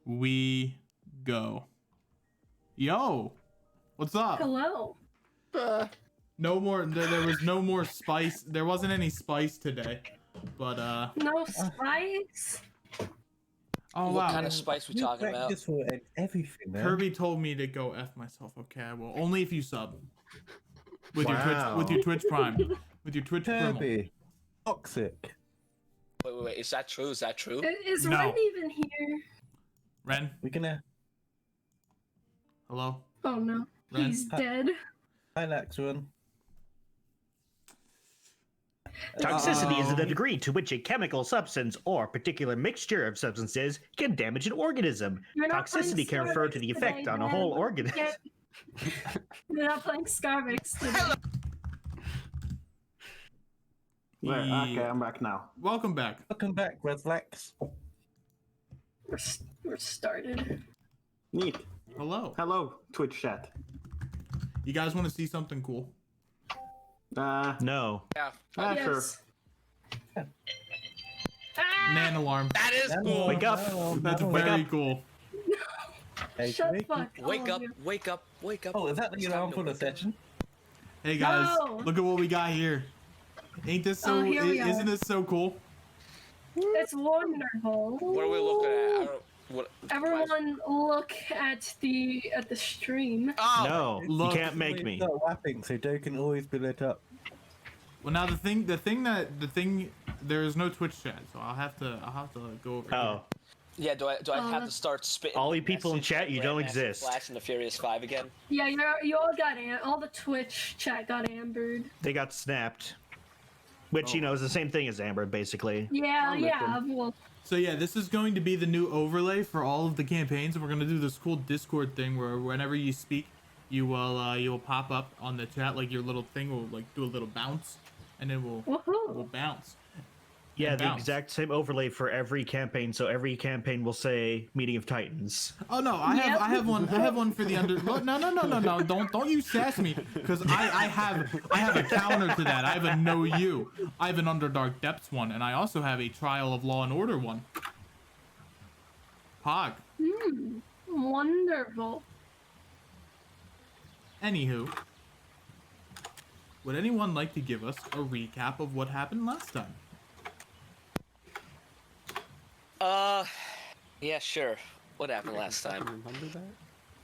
we go. Yo, what's up? Hello. No more. There was no more spice. There wasn't any spice today, but No spice. Oh What wow. kind of spice we talking about? For everything, man. Kirby told me to go F myself. Okay, I will. Only if you sub. With your Wow. Twitch Prime. With your Twitch Prime. Kirby. Toxic. Wait. Is that true? Is that true? Is No. Ren even here? Ren, We're gonna. hello. Oh no, Ren? he's dead. Hi, Laxron. Toxicity is the degree to which a chemical substance or particular mixture of substances can damage an organism. You're not playing Toxicity can refer to the Scarvix effect today, on a man. whole organism. You're not playing Scarvix today. Right, Yeah. okay, I'm back now. Welcome back. Welcome back, Red Flax. We're started. Neat. Hello. Hello, Twitch chat. You guys want to see something cool? No. Yeah. Sure. Yes. Ah! Man alarm. That is No, cool. Wake up. That's no. very cool. Hey, Shut wake fuck. Wake all up, of you. wake up, wake up. Oh, is that the It's alarm time for to the wake up. session? Hey guys, No. look at what we got here. Ain't this so? Oh, here we Isn't are. this so cool? It's wonderful. What are we looking at? I don't, what? Everyone, look at the stream. Oh, No. Look. You can't make me. Start whapping, so Joe can always be lit up. Well, now the thing, there is no Twitch chat, so I'll have to go over. Oh. yeah. Do I have to that's- start spitting? All you people in message chat, like you don't Grandmaster exist. Flash and the Furious 5 again. Yeah, you all got all the Twitch chat got ambered. They got snapped. Which, Oh. is the same thing as Amber, basically. Yeah, I'm yeah. Well, So yeah, this is going to be the new overlay for all of the campaigns, and we're gonna do this cool Discord thing where whenever you speak, you will pop up on the chat, like your little thing will like do a little bounce, and then we'll woohoo. bounce. Yeah, And the bounce. exact same overlay for every campaign, so every campaign will say Meeting of Titans. Oh no, I have one for the under. No, don't you sass me, because I have a counter to that. I have a No You. I have an Underdark Depths one, and I also have a Trial of Law and Order one. Pog. Wonderful. Anywho, would anyone like to give us a recap of what happened last time? Yeah, sure. What happened last time? Remember that?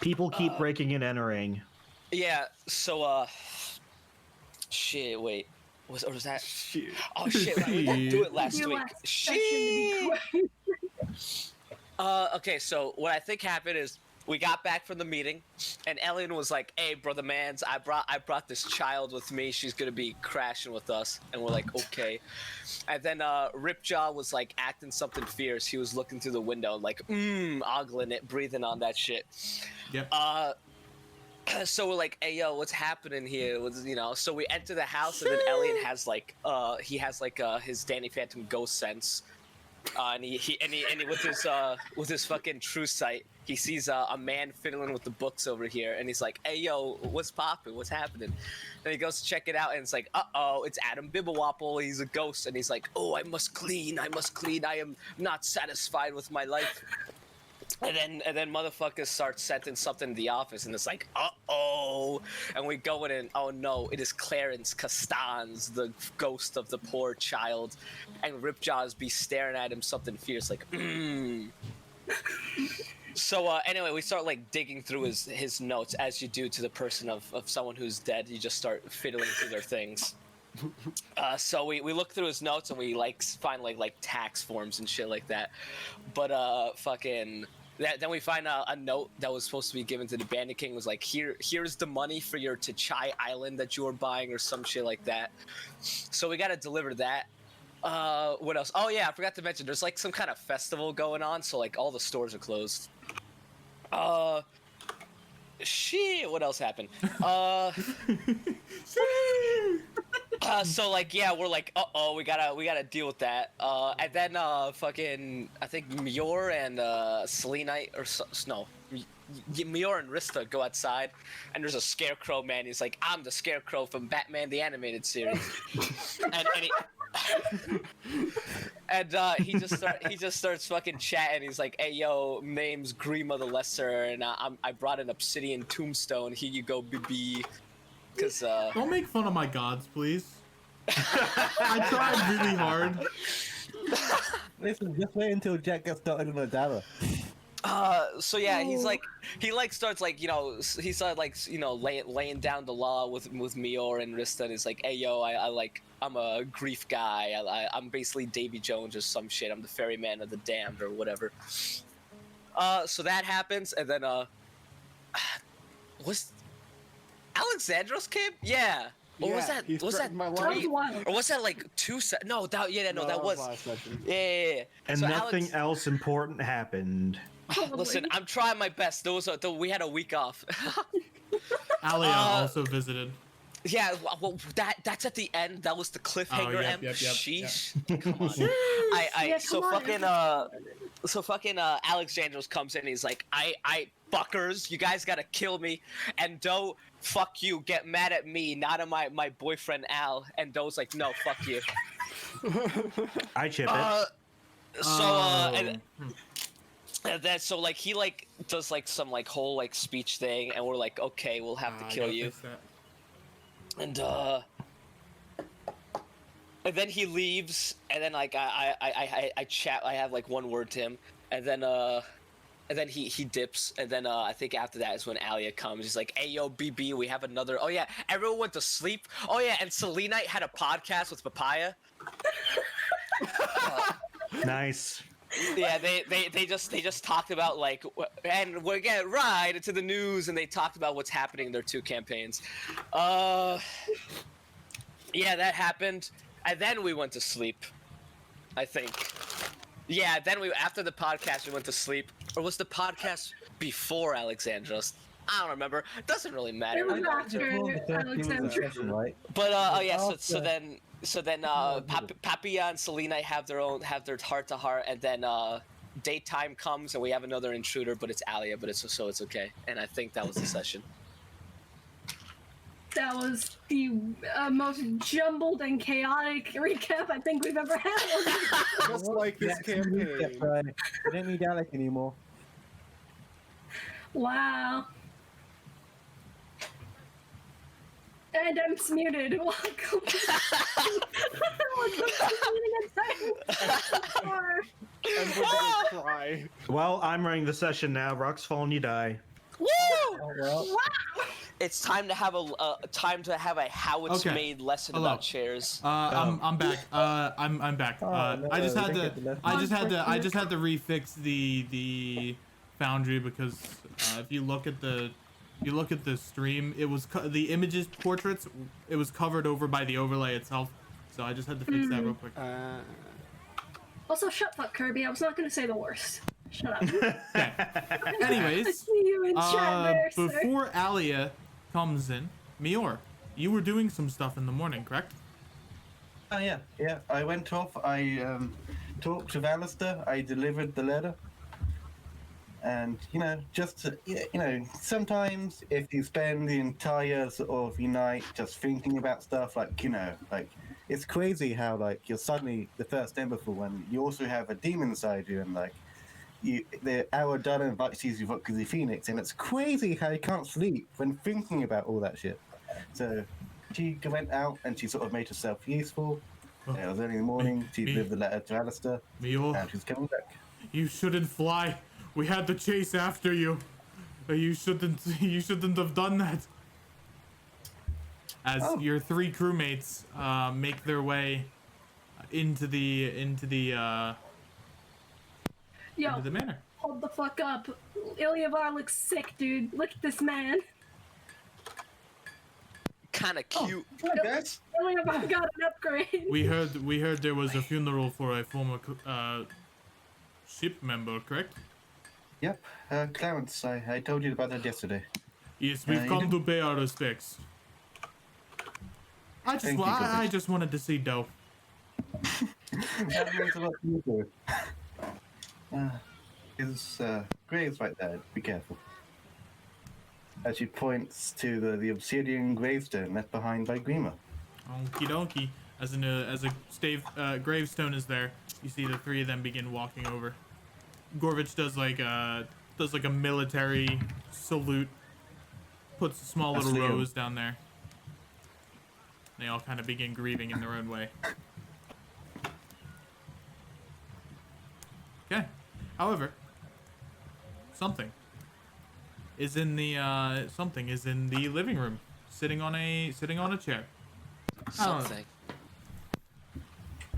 People keep breaking and entering. Yeah. So, shit. Wait. Was that? Shit. Oh shit! Right, we didn't do it last Your week. last session, to be Shit. quiet. Okay, so what I think happened is we got back from the meeting, and Ellen was like, "Hey, brother mans, I brought this child with me. She's gonna be crashing with us." And we're like, "Okay." And then Ripjaw was like acting something fierce. He was looking through the window, like, ogling it, breathing on that shit. Yep. So we're like, "Hey, yo, what's happening here?" So we enter the house, and then Elliot has like, his Danny Phantom ghost sense. And he with his fucking true sight, he sees a man fiddling with the books over here, and he's like, "Hey yo, what's poppin'? What's happening?" Then he goes to check it out, and it's like, it's Adam Bibblewopple. He's a ghost, and he's like, "Oh, I must clean. I am not satisfied with my life." And then motherfuckers start sending something to the office, and it's like, and we go in, and oh no, it is Clarence Castans, the ghost of the poor child, and Ripjaws be staring at him something fierce, like, So anyway, we start like digging through his notes, as you do to the person of someone who's dead. You just start fiddling through their things. So we look through his notes, and we like find like tax forms and shit like that. But then we find a note that was supposed to be given to the Bandit King. It was like, here's the money for your T'Chai Island that you were buying, or some shit like that. So we gotta deliver that. What else? Oh yeah, I forgot to mention, there's like some kind of festival going on, so like all the stores are closed. Shit, what else happened? So like, yeah, we're like, we gotta deal with that. And then fucking, I think Mior and Selenite, or no, Mior and Rista go outside, and there's a scarecrow man. He's like, "I'm the scarecrow from Batman the Animated Series," and And he just starts fucking chatting. He's like, "Hey yo, name's Grima the Lesser, and I brought an obsidian tombstone. Here you go, BB." Cause Don't make fun of my gods, please. I tried really hard. Listen, just wait until Jack gets started on a dara. so yeah, he's like, he like starts like, you know, he started like, you know, laying down the law with Mior and Rista. And he's like, "Hey yo, I'm a grief guy. I'm basically Davy Jones or some shit. I'm the ferryman of the damned or whatever." So that happens, and then was Alexandros came? Yeah. Or was that he's was that threatened my That life. was wild. or was that like no, that was last session. yeah. And So nothing Alex, else important happened. Probably. listen, I'm trying my best. We had a week off. Alia also visited. Yeah, well, that's at the end. That was the cliffhanger. yep, yep, Sheesh. Come on. Yeah, So come on. fucking Alexandros comes in. And he's like, I fuckers, you guys gotta kill me, and Doe, fuck you, get mad at me, not at my boyfriend Al. And Doe's like, no, fuck you. I chip it. And then so like he like does like some like whole like speech thing, and we're like, okay, we'll have to kill you. And then he leaves, and then like I chat. I have like one word to him, and then he dips, and then I think after that is when Alia comes. He's like, "Hey yo, BB, we have another." Oh yeah, everyone went to sleep. Oh yeah, and Selenite had a podcast with Papaya. Nice. Yeah, they just talked about like, and we're getting right into the news, and they talked about what's happening in their two campaigns. Yeah, that happened, and then we went to sleep, I think. Yeah, then after the podcast we went to sleep, or was the podcast before Alexandros? I don't remember. It doesn't really matter. It was Before after the first Alexandra. session, right? But oh yeah, so After. then Papia and Selena have their heart to heart, and then daytime comes and we have another intruder, but it's Alia, but it's okay. And I think that was the session. That was the most jumbled and chaotic recap I think we've ever had. Just like this campaign. That's right. I don't need Alec anymore. Wow. And I'm muted. Welcome. Welcome to the And we're gonna cry. Well, I'm running the session now. Rocks fall and you die. Woo! Oh, well. Wow. It's time to have a how it's Okay. made lesson Hello. about chairs. I'm back. I'm back. Oh, no, I just we had didn't to. get the left I one. just had to refix the foundry because if you look at the stream, it was the images portraits. It was covered over by the overlay itself. So I just had to fix that real quick. Also, shut fuck Kirby. I was not going to say the worst. Shut up. Okay. I Anyways, see you in chat there, sir. before Alia comes in, Mior, you were doing some stuff in the morning, correct? Oh yeah. I went off. I talked with Alistair. I delivered the letter. And sometimes if you spend the entire sort of night just thinking about stuff, like it's crazy how like you're suddenly the first Emberful when you also have a demon inside you, and like the hour done invites you to vote because the Phoenix, and it's crazy how you can't sleep when thinking about all that shit. So she went out and she sort of made herself useful. It was early in the morning. She delivered the letter to Alistair, Mior, and she's coming back. you shouldn't fly. We had to chase after you. You shouldn't have done that. As your three crewmates make their way into the Yo, manor. hold the fuck up. Ilyavar looks sick, dude. Look at this man. Kind of cute. Guys. Ilyavar got an upgrade. We heard there was a funeral for a former ship member, correct? Yep, Clarence, I told you about that yesterday. Yes, we've you come did- to pay our respects. I Thank you, Gilbert. I just wanted to see Doe. That means a lot to you, too. His grave's right there, be careful. As she points to the obsidian gravestone left behind by Grima. Okie dokie. as a gravestone is there, you see the three of them begin walking over. Gorvich does like a military salute, puts a small That's little Liam. rose down there. They all kind of begin grieving in their own way. Okay. However, something is in the living room, sitting on a chair. Something.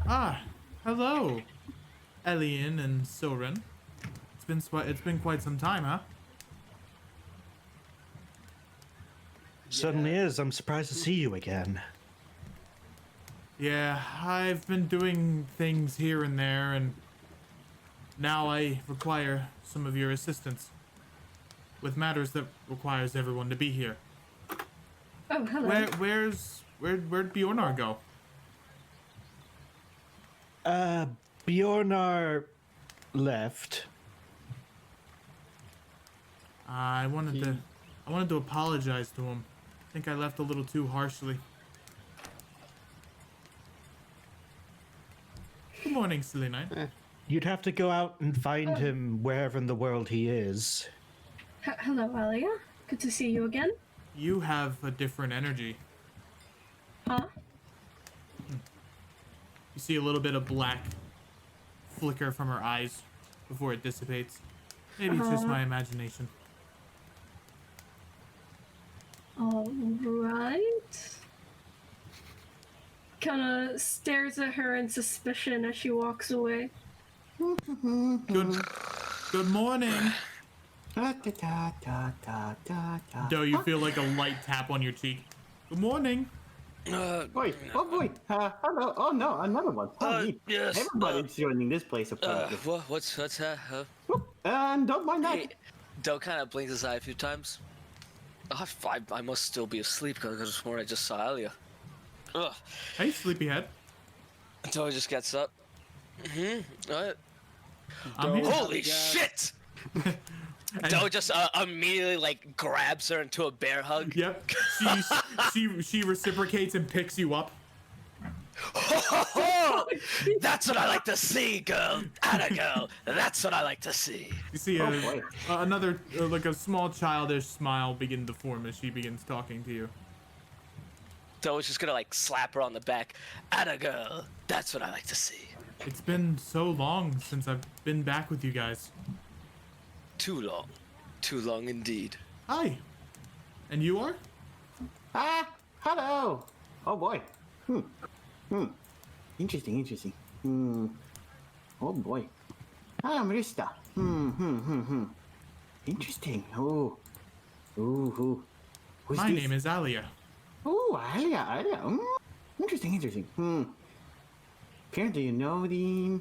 Ah, hello, Elian and Soren. It's been quite some time, huh? Certainly is. I'm surprised to see you again. Yeah, I've been doing things here and there, and now I require some of your assistance with matters that requires everyone to be here. Oh, hello. Where'd Bjornar go? Bjornar left. I wanted to apologize to him. I think I left a little too harshly. Good morning, Silly Knight. You'd have to go out and find him wherever in the world he is. Hello, Alia. Good to see you again. You have a different energy. Huh? You see a little bit of black flicker from her eyes before it dissipates. Maybe it's just my imagination. All right. Kind of stares at her in suspicion as she walks away. Good morning. Do you feel like a light tap on your cheek? Good morning. Wait, oh boy, hello, oh no, another one. Oh, neat. Yes, Everybody's joining this place apparently. What's that? And don't mind that. Hey, Doe kind of blinks his eye a few times. I must still be asleep because this morning I just saw Alia. Ugh. Hey, sleepyhead. Doe just gets up. What? I'm here. Holy shit! And- Doe just immediately like grabs her into a bear hug. Yep. She reciprocates and picks you up. That's what I like to see, girl. Atta girl. That's what I like to see. You see Oh, boy. another like a small childish smile begin to form as she begins talking to you. Doe's just gonna like slap her on the back. Atta girl. That's what I like to see. It's been so long since I've been back with you guys. Too long. Too long indeed. Hi. And you are? Hello. Oh boy. Interesting. Oh boy. Marista. Interesting. Who's My this? name is Alia. Oh, Alia. Interesting. Apparently you know the...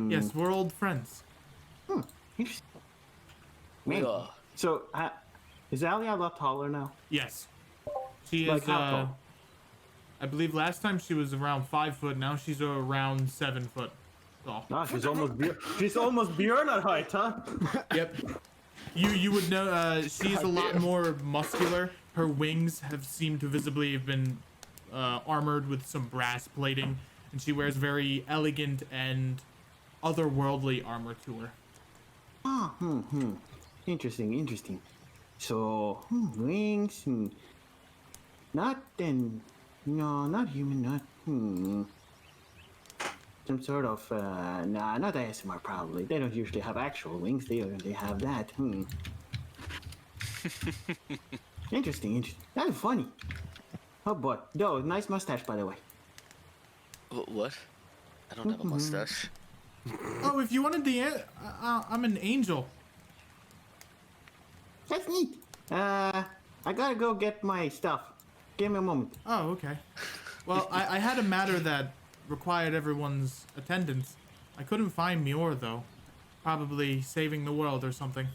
Yes, we're old friends. Interesting. We Man. are. So, is Alia a lot taller now? Yes. She Like is how tall? I believe last time she was around 5 foot, now she's around 7 foot tall. Ah, she's almost Bjornar height, huh? Yep. You would know she's a lot more muscular. Her wings have seemed to visibly have been armored with some brass plating, and she wears very elegant and otherworldly armor to her. Interesting. So, wings, not human, not, some sort of, not ASMR probably. They don't usually have actual wings, they have that, Interesting. That's funny. Oh boy. Yo, nice mustache, by the way. What? I don't have a mustache. Oh, if you wanted I'm an angel. That's neat. I gotta go get my stuff. Give me a moment. Oh, okay. Well, I had a matter that required everyone's attendance. I couldn't find Mior, though. Probably saving the world or something.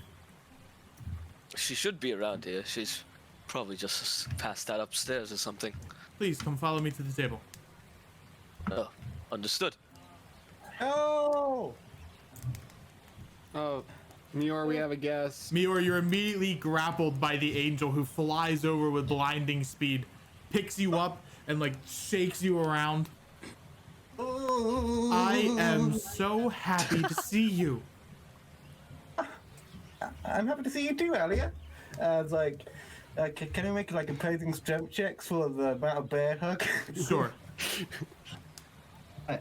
She should be around here. She's probably just passed out upstairs or something. Please, come follow me to the table. Oh, understood. Oh, Mior, we have a guest. Mior, you're immediately grappled by the angel who flies over with blinding speed, picks you up, and like shakes you around. I am so happy to see you. I'm happy to see you too, Alia. It's like, can I make like opposing strength checks for the amount of bear hug? Sure. How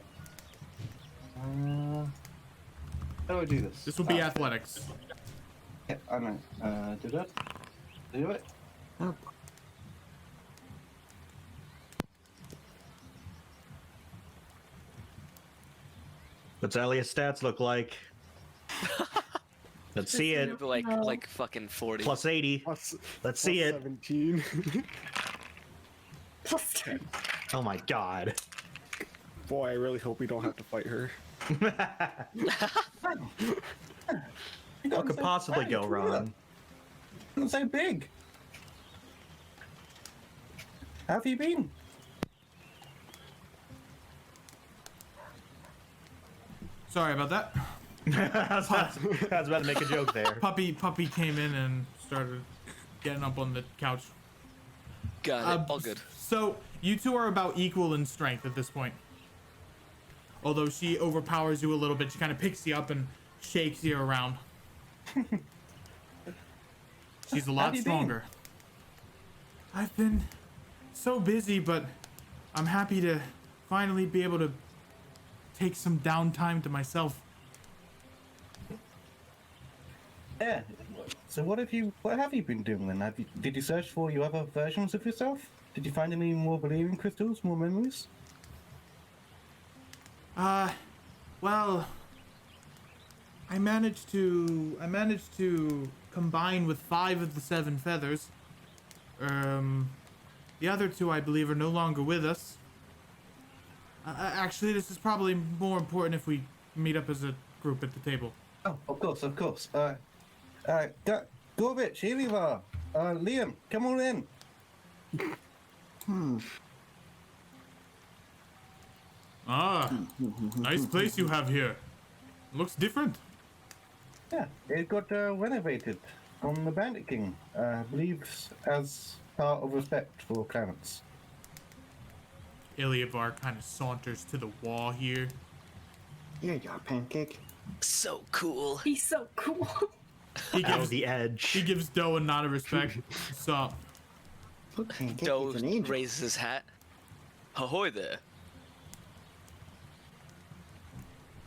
do I do this? This will be athletics. Yeah, I know. Do that. Do it. Oh, What's Alia's stats look like? Let's see it. Like fucking 40. Plus 80. Plus, Let's see it. 17. Plus 10. Oh my god. Boy, I really hope we don't have to fight her. What could possibly go wrong? Not so big. How have you been? Sorry about that. I was about to make a joke there. Puppy came in and started getting up on the couch. Got it. All good. So you two are about equal in strength at this point. Although she overpowers you a little bit, she kind of picks you up and shakes you around. She's a lot you been? stronger. I've been so busy, but I'm happy to finally be able to take some downtime to myself. Yeah. So what have you been doing then? Did you search for your other versions of yourself? Did you find any more believing crystals, more memories? Well, I managed to combine with 5 of the 7 feathers. The other 2, I believe, are no longer with us. Actually, this is probably more important if we meet up as a group at the table. Oh, of course, of course. Gorbich, here you are. Liam, come on in. Ah, nice place you have here. Looks different. Yeah, it got renovated from the Bandit King, I believe, as part of respect for Clarence. Ilyavar kind of saunters to the wall here. here you are, Pancake. So cool. He's so cool. He Out of gives the edge. he gives Doe a nod of respect. Sup? Look, Pancake Doe is an angel. raises his hat. Ahoy there.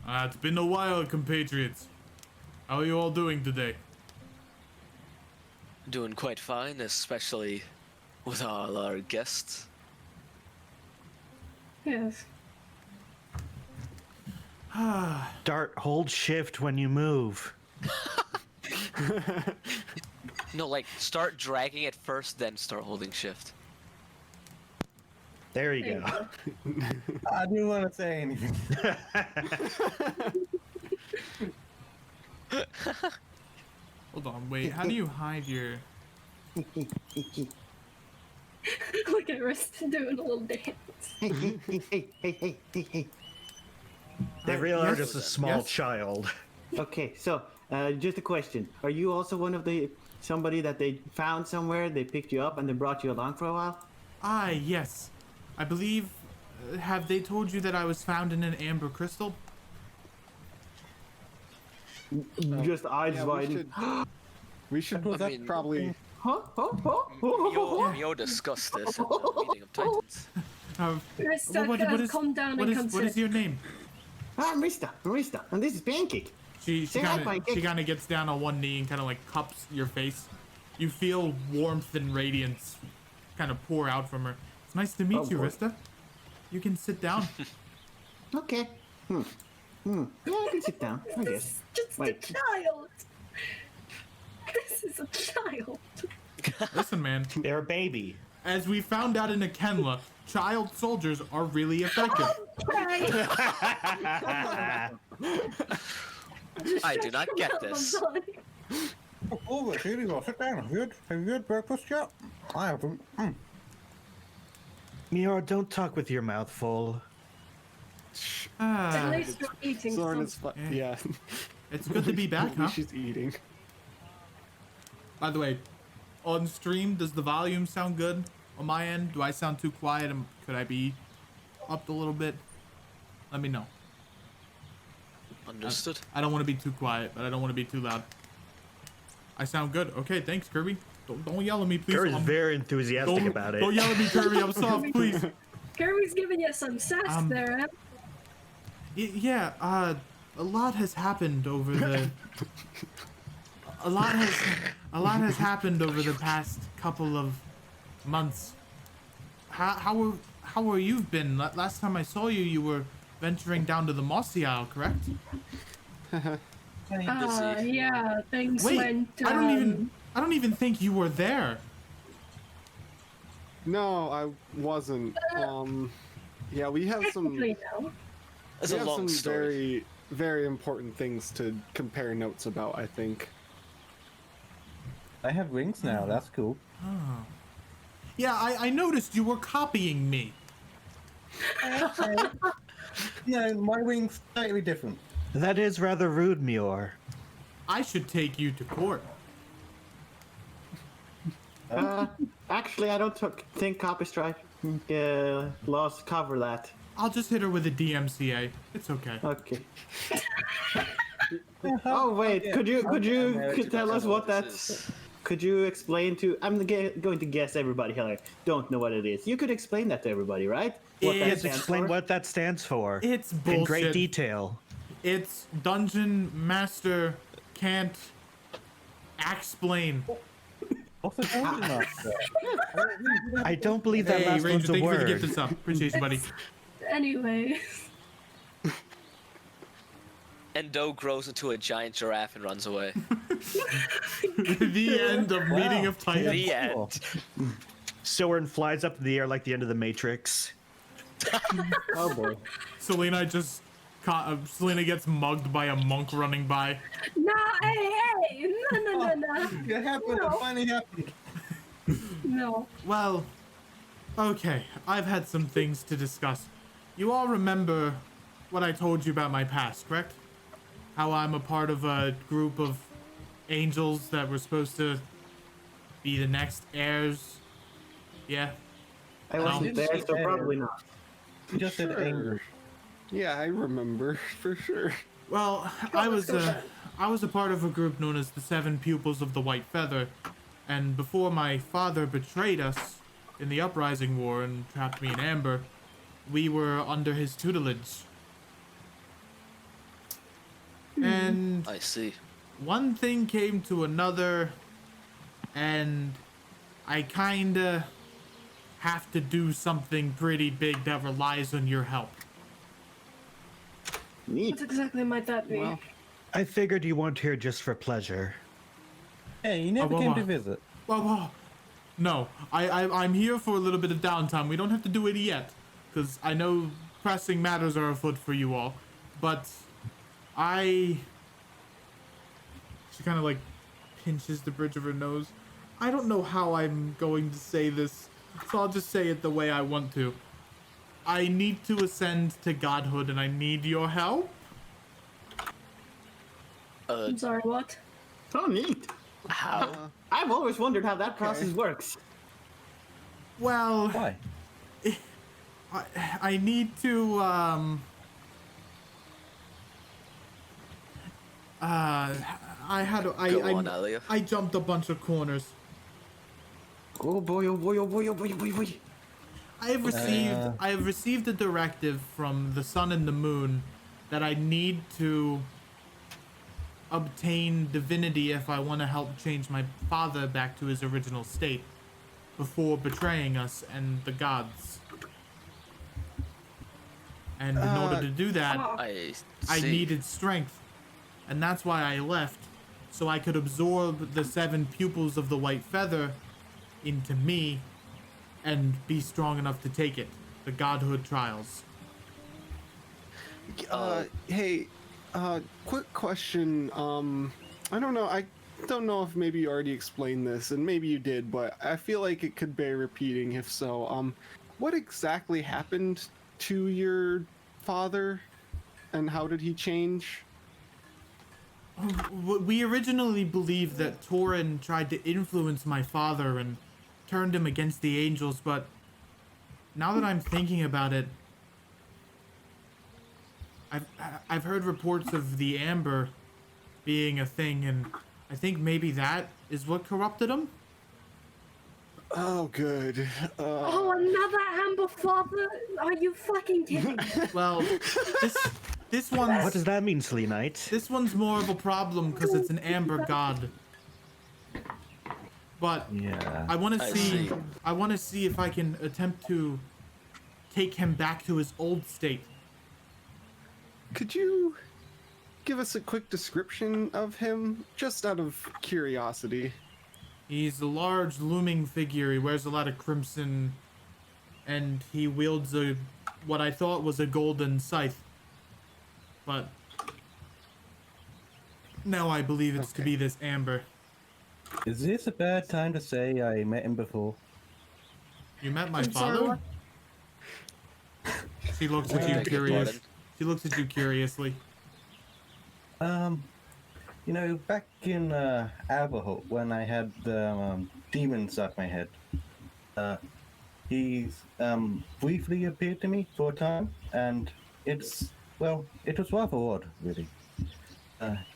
It's been a while, compatriots. How are you all doing today? Doing quite fine, especially with all our guests. Yes. Dart, hold shift when you move. No, like, start dragging it first, then start holding shift. There you There go. you I didn't want to say anything. Hold on, wait. How do you hide your? Look at Rista doing a little dance. They really are yes, just a small yes. child. Okay, so just a question: are you also one of somebody that they found somewhere? They picked you up and they brought you along for a while. Ah, yes. I believe. Have they told you that I was found in an amber crystal? Just eyes Yeah, widen. we should I mean- probably. Huh? Huh? Huh? Huh? Mio discussed this at the meeting of Titans. Rista, calm down and what consider. is your name? I'm Rista, and this is Pancake. She Say hi, kind Pancake. of gets down on one knee and kind of like cups your face. You feel warmth and radiance kind of pour out from her. It's nice to meet Oh, you, boy. Rista. You can sit down. Okay. Yeah, I can sit down. I guess. Just Wait. a child. This is a child. Listen, man. They're a baby. As we found out in Akenla, child soldiers are really effective. I do not get this. Oh, here you go. Sit down. Have you had breakfast yet? I haven't. Mior, don't talk with your mouth full. At Ah, least you're eating Soren something. is yeah. it's good to be back, huh? She's eating. By the way, on stream, does the volume sound good? on my end? Do I sound too quiet? Could I be upped a little bit? Let me know. Understood. I don't want to be too quiet, but I don't want to be too loud. I sound good. Okay, thanks, Kirby. Don't yell at me, please. Kirby's very enthusiastic about it. Don't yell at me, Kirby. I'm soft, please. Kirby's giving you some sass there, Em. Yeah, a lot has happened over the a lot has happened over the past couple of months. How are you been? Last time I saw you, you were venturing down to the Mossy Isle, correct? Yeah, things Wait, went. I don't even think you were there. No, I wasn't. Yeah, we have some. Technically, no. It's We a have long some story. very important things to compare notes about, I think. I have rings now. That's cool. Yeah, I noticed you were copying me. No, my wings slightly different. That is rather rude, Muir. I should take you to court. Actually, I don't think copyright laws cover that. I'll just hit her with a DMCA. It's okay. Okay. Oh wait, could you tell us what that's? Could you explain to? I'm going to guess everybody here don't know what it is. You could explain that to everybody, right? What that Yes, stands explain for? what that stands for. It's in bullshit. great detail. It's Dungeon Master can't explain. What's a dungeon master? I don't believe that Hey, last Ranger, one's a thank you for the word. gift and stuff. Appreciate you, buddy. Anyway, And Doe grows into a giant giraffe and runs away. The end of Meeting of Titans. The end. Soren flies up in the air like the end of the Matrix. Oh boy. Selena just Selena gets mugged by a monk running by. nah, hey, no. It happened. It finally happened. No. Well, okay. I've had some things to discuss. You all remember what I told you about my past, correct? How I'm a part of a group of angels that were supposed to be the next heirs. Yeah. I wasn't there, so probably not. You just said anger. Yeah, I remember for sure. Well, I was a part of a group known as the Seven Pupils of the White Feather, and before my father betrayed us in the Uprising War and trapped me in amber, we were under his tutelage. And I see. one thing came to another, and I kinda have to do something pretty big that relies on your help. Neat. What exactly might that be? Well, I figured you weren't here just for pleasure. Hey, you never well, came well. to visit. Well, no, I'm here for a little bit of downtime. We don't have to do it yet, because I know pressing matters are afoot for you all. But she kind of like pinches the bridge of her nose. I don't know how I'm going to say this, so I'll just say it the way I want to. I need to ascend to godhood, and I need your help. I'm sorry, what? Oh, neat. How? I've always wondered how that process works. Well, Why? I need to Go on, Alia. I jumped a bunch of corners. Oh boy, oh boy, oh boy, oh boy, oh boy, oh boy. I have received a directive from the sun and the moon that I need to obtain divinity if I want to help change my father back to his original state before betraying us and the gods. And in order to do that, I I see. needed strength, and that's why I left, so I could absorb the seven pupils of the white feather into me and be strong enough to take it. The godhood trials. Hey, quick question. I don't know. I don't know if maybe you already explained this, and maybe you did, but I feel like it could bear repeating. If so, what exactly happened to your father, and how did he change? We originally believed that Torin tried to influence my father and turned him against the angels, but now that I'm thinking about it, I've heard reports of the amber being a thing, and I think maybe that is what corrupted him. Oh, good. Oh, another Amber Father? Are you fucking kidding me? Well, this one's What does that mean, Slee Knight? this one's more of a problem because it's an amber god. But Yeah. I want to I see. see. I want to see if I can attempt to take him back to his old state. Could you give us a quick description of him, just out of curiosity? He's a large, looming figure. He wears a lot of crimson, and he wields what I thought was a golden scythe, but now I believe it's to be this amber. Is this a bad time to say I met him before? You met my I'm sorry, father? what? She looks at you Beg your curious. pardon? She looks at you curiously. You know, back in Aberholt, when I had the demon inside my head, he's briefly appeared to me for a time, and it was rather odd, really.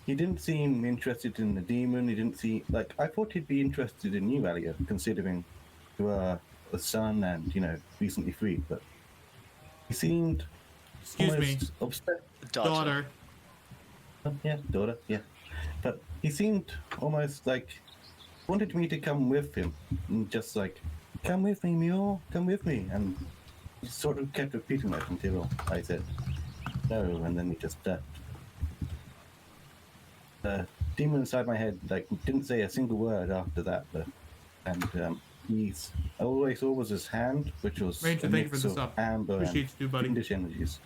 He didn't seem interested in the demon. He didn't see I thought he'd be interested in you, Alia, considering you are a son and recently freed. But he seemed Excuse me, almost obsessed. daughter. Yeah, daughter. Yeah, but he seemed almost wanted me to come with him, and just come with me, Mule, come with me, and he sort of kept repeating that until I said no, and then he just left. The demon inside my head didn't say a single word after that, and he's I always saw was his hand, which was Ranger, a thank you for mix the of sub. amber Appreciate and you, buddy. fiendish energies.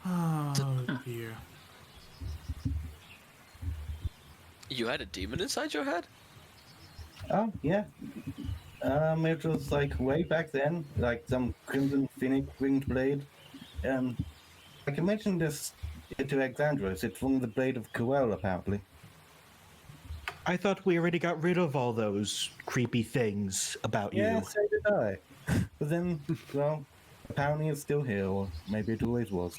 Oh dear. You had a demon inside your head? Oh yeah. It was way back then, some crimson phoenix winged blade. I can mention this to Exandros. It's from the blade of Coel, apparently. I thought we already got rid of all those creepy things about Yeah, you. so did I. But then, well, apparently it's still here, or maybe it always was.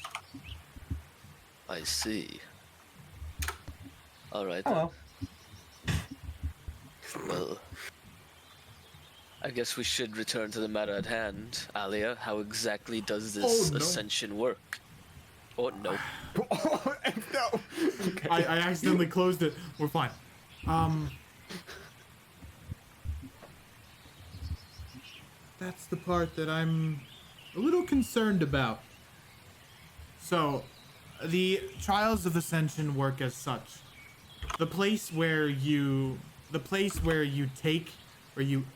I see. Alright Oh then. well. Well, I guess we should return to the matter at hand. Alia, how exactly does this Oh, no. ascension work? Oh no. Oh, no. Okay. I accidentally closed it. We're fine. That's the part that I'm a little concerned about. So, the trials of ascension work as such. The place where you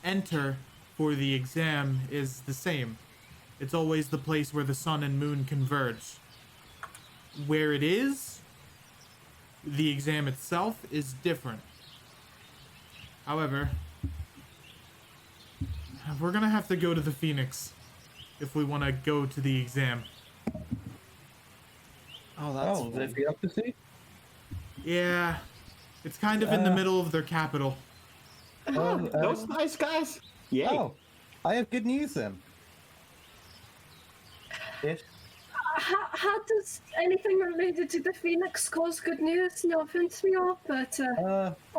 enter for the exam is the same. It's always the place where the sun and moon converge. Where it is, the exam itself is different. However, we're gonna have to go to the Phoenix if we want to go to the exam. Oh, that's Oh, fun. if you have to see? Yeah, it's kind of in the middle of their capital. Oh, Those nice guys. Yay. oh, I have good news then. Yes. How does anything related to the Phoenix cause good news? No offense, Mule, but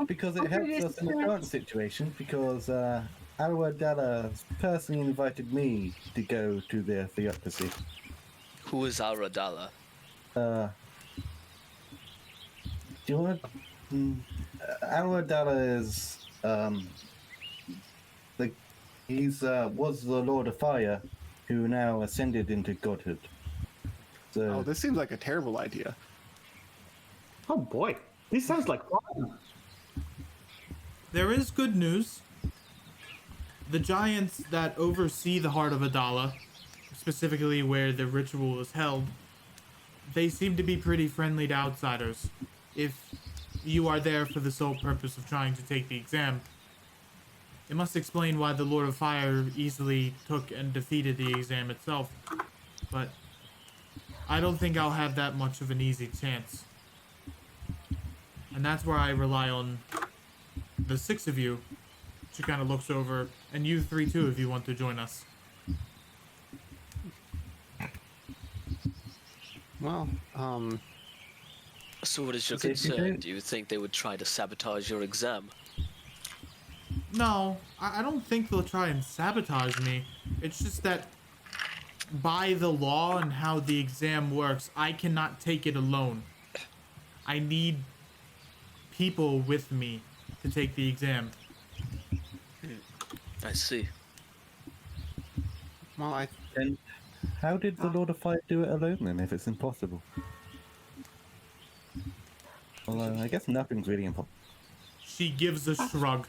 Because it on helps previous us in the current situation, because Alwa Dalla personally invited me to go to their theocracy. Who is Aradala? Do you want to... Alwa Dalla is, he's, was the Lord of Fire, who now ascended into godhood. So, Oh, this seems like a terrible idea. Oh boy, this sounds like fun. There is good news. The giants that oversee the Heart of Adala, specifically where the ritual is held, they seem to be pretty friendly to outsiders. If you are there for the sole purpose of trying to take the exam, it must explain why the Lord of Fire easily took and defeated the exam itself. But I don't think I'll have that much of an easy chance. And that's where I rely on the 6 of you, she kind of looks over, and you 3 too if you want to join us. Well, So what is your So if you concern? don't- Do you think they would try to sabotage your exam? No, I don't think they'll try and sabotage me. It's just that by the law and how the exam works, I cannot take it alone. I need people with me to take the exam. I see. well, I And how did the Lord of Fire do it alone then, if it's impossible? Well, I guess nothing's really impossible. She gives a shrug.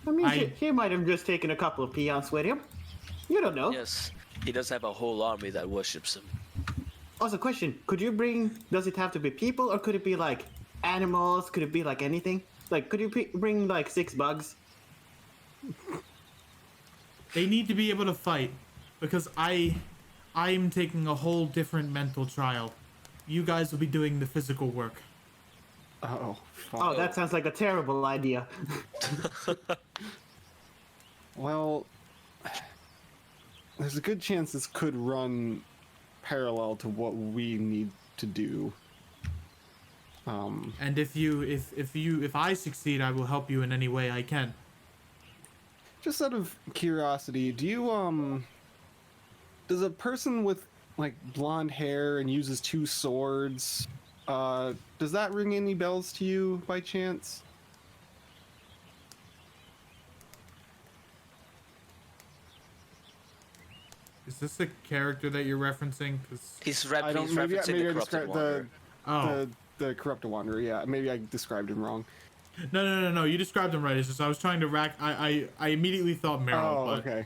I mean, I- he might have just taken a couple of peons with him. You don't know. Yes, he does have a whole army that worships him. Also, question: could you bring? Does it have to be people, or could it be like animals? Could it be like anything? Like, could you bring like 6 bugs? They need to be able to fight because I'm taking a whole different mental trial. You guys will be doing the physical work. oh, fuck. Oh, that sounds like a terrible idea. Well, there's a good chance this could run parallel to what we need to do. And if I succeed, I will help you in any way I can. Just out of curiosity, do you does a person with like blonde hair and uses 2 swords, does that ring any bells to you by chance? Is this a character that you're referencing? 'Cause He's I don't. Maybe, referencing maybe the I corrupted described wanderer. oh the corrupted wanderer. Yeah, maybe I described him wrong. no, you described him right. It's just I was trying to rack. I immediately thought Meryl, Oh, but okay.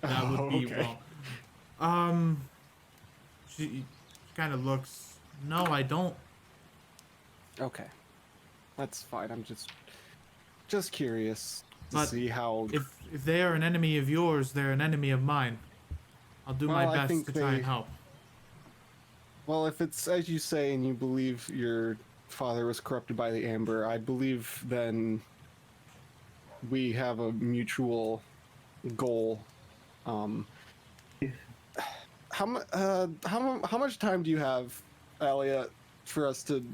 that would be okay. wrong. She kind of looks. No, I don't. Okay, that's fine. I'm just curious to But see how. If they are an enemy of yours, they're an enemy of mine. I'll do my Well, I best think to try they- and help. Well, if it's as you say and you believe your father was corrupted by the Amber, I believe then we have a mutual goal. How much time do you have, Elliot, for us to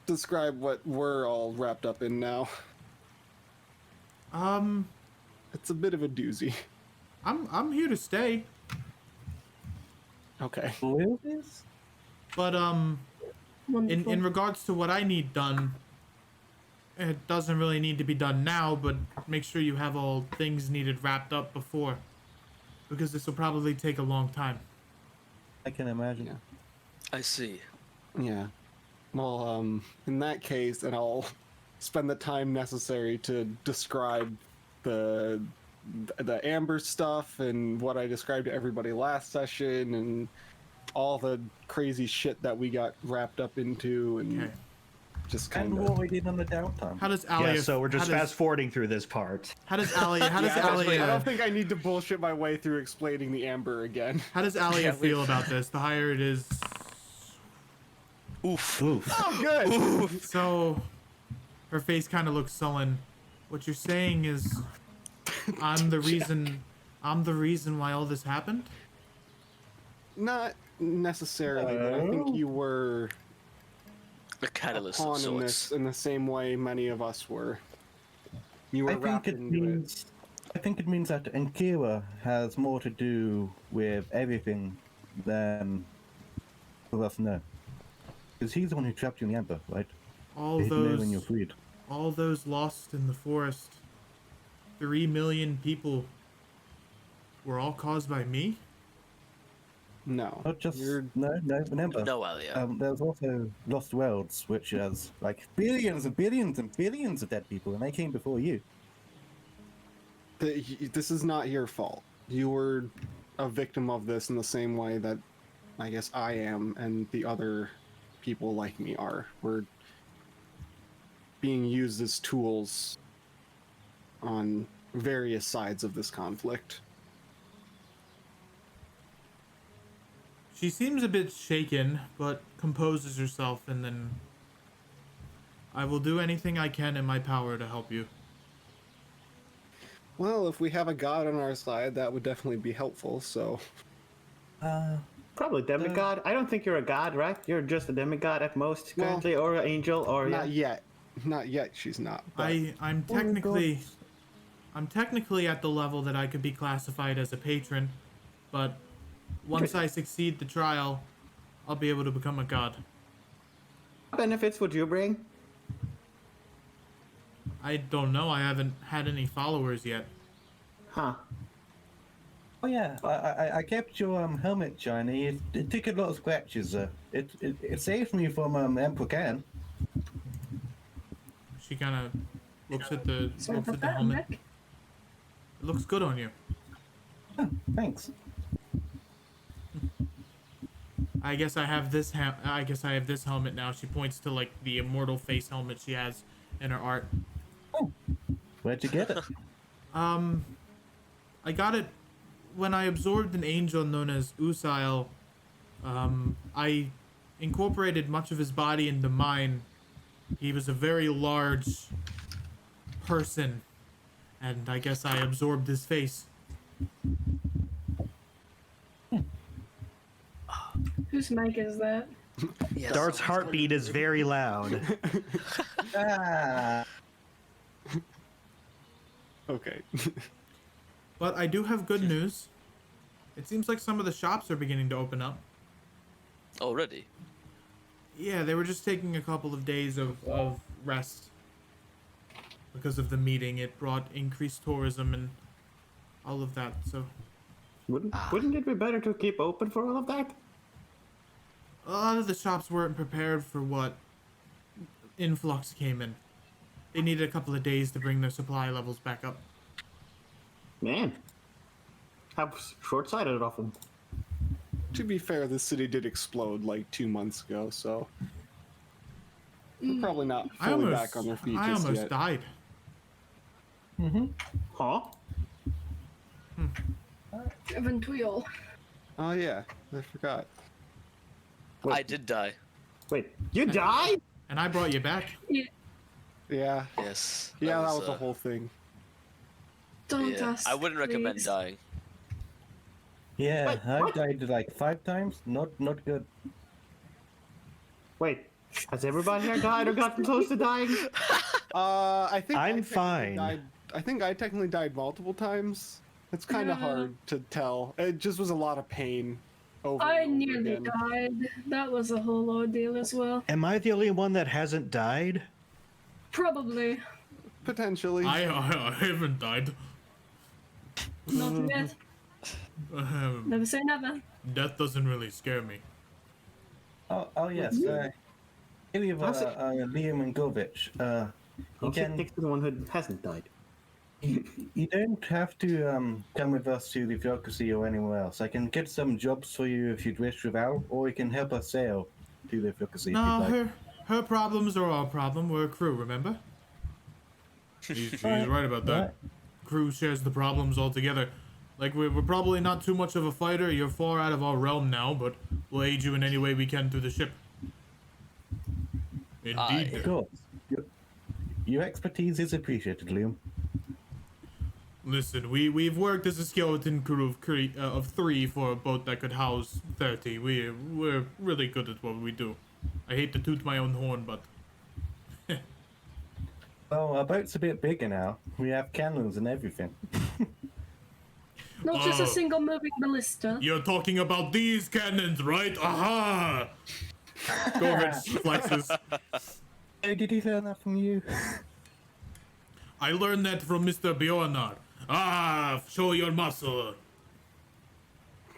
describe what we're all wrapped up in now? It's a bit of a doozy. I'm here to stay, Okay. Will this? but Wonderful. in regards to what I need done, it doesn't really need to be done now, but make sure you have all things needed wrapped up before, because this will probably take a long time. I can imagine. Yeah. I see. Yeah. Well, in that case, and I'll spend the time necessary to describe the Amber stuff and what I described to everybody last session and all the crazy shit that we got wrapped up into and Okay. just And kind what of. we did on the downtime. How does Alia? Yeah, so we're just how does- fast forwarding through this part. How does Alia? How does I Alia? don't think I need to bullshit my way through explaining the Amber again. How does Alia Yeah, feel about this? The higher it is. Oof. Oof. Oh, good. So, her face kind of looks sullen. What you're saying is, I'm the reason. I'm the reason why all this happened. Not necessarily, but I think you were A catalyst of on in sorts. this in the same way many of us were. You were I think wrapped it into it. means. I think it means that Nkira has more to do with everything than of us know. Because he's the one who trapped you in the Ember, right? All He didn't know when you're those, freed. all those lost in the forest. 3 million people. Were all caused by me. No. Not just You're no, remember. No, Alia. There's also Lost Worlds, which has like billions and billions and billions of dead people, and they came before you. this is not your fault. You were a victim of this in the same way that I guess I am and the other people like me are. We're being used as tools on various sides of this conflict. She seems a bit shaken, but composes herself and then. I will do anything I can in my power to help you. Well, if we have a god on our side, that would definitely be helpful. So, Probably demigod. I don't think you're a god, right? You're just a demigod at most Well, currently, or an angel, or not yet. Not yet. She's not. But I'm technically at the level that I could be classified as a patron, but once I succeed the trial, I'll be able to become a god. What benefits would you bring? I don't know. I haven't had any followers yet. Huh. Oh yeah, I kept your helmet shiny. It took a lot of scratches. It saved me from Emperor Can. She kind of looks at the Sorry about that, helmet. Nick. It looks good on you. Oh, thanks. I guess I have this. I guess I have this helmet now. She points to like the immortal face helmet she has in her art. Where'd you get it? I got it when I absorbed an angel known as Usail. I incorporated much of his body into mine. He was a very large person, and I guess I absorbed his face. Whose mic is that? Yes. Dart's heartbeat is very loud. Ah. okay. But I do have good news. It seems like some of the shops are beginning to open up. Already. Yeah, they were just taking a couple of days of rest. Because of the meeting, it brought increased tourism and all of that, so... Wouldn't it be better to keep open for all of that? A lot of the shops weren't prepared for what influx came in. They needed a couple of days to bring their supply levels back up. Man. How short-sighted of them. To be fair, the city did explode like 2 months ago, so they're probably not fully back on their feet I just almost yet. died. Huh? Haven't we all? Oh yeah, I forgot. Wait. I did die. Wait, you died? And I brought you back. Yeah, Yes. yeah, that was the whole thing. Don't Yeah. ask. I wouldn't recommend please. dying. Yeah, Wait, I what? died like 5 times. Not good. Wait, has everybody here died or gotten close to dying? I think I'm I technically fine. I think I technically died multiple times. It's kind of Yeah. hard to tell. It just was a lot of pain. Over I and over nearly again. died. That was a whole ordeal as well. Am I the only one that hasn't died? Probably. Potentially. I haven't died. Not yet. Never say never. Death doesn't really scare me. Oh yes. Ilya, Liam and Govich. You I'll sit can. next to the one who hasn't died. You don't have to come with us to the bureaucracy or anywhere else. I can get some jobs for you if you'd wish without, or you can help us sail to the bureaucracy if No, you'd like. her problems are our problem. We're a crew, remember? She's right about that. Right. Crew shares the problems all together. Like, we're probably not too much of a fighter. You're far out of our realm now, but we'll aid you in any way we can through the ship. Indeed. Of course. Your expertise is appreciated, Liam. Listen, we've worked as a skeleton crew of 3 for a boat that could house 30. We're really good at what we do. I hate to toot my own horn, but Well, our boat's a bit bigger now. We have cannons and everything. Not just Oh. a single moving ballista. you're talking about these cannons, right? Aha! Govich flexes. Oh, did he learn that from you? I learned that from Mr. Bjornar. Ah, show your muscle.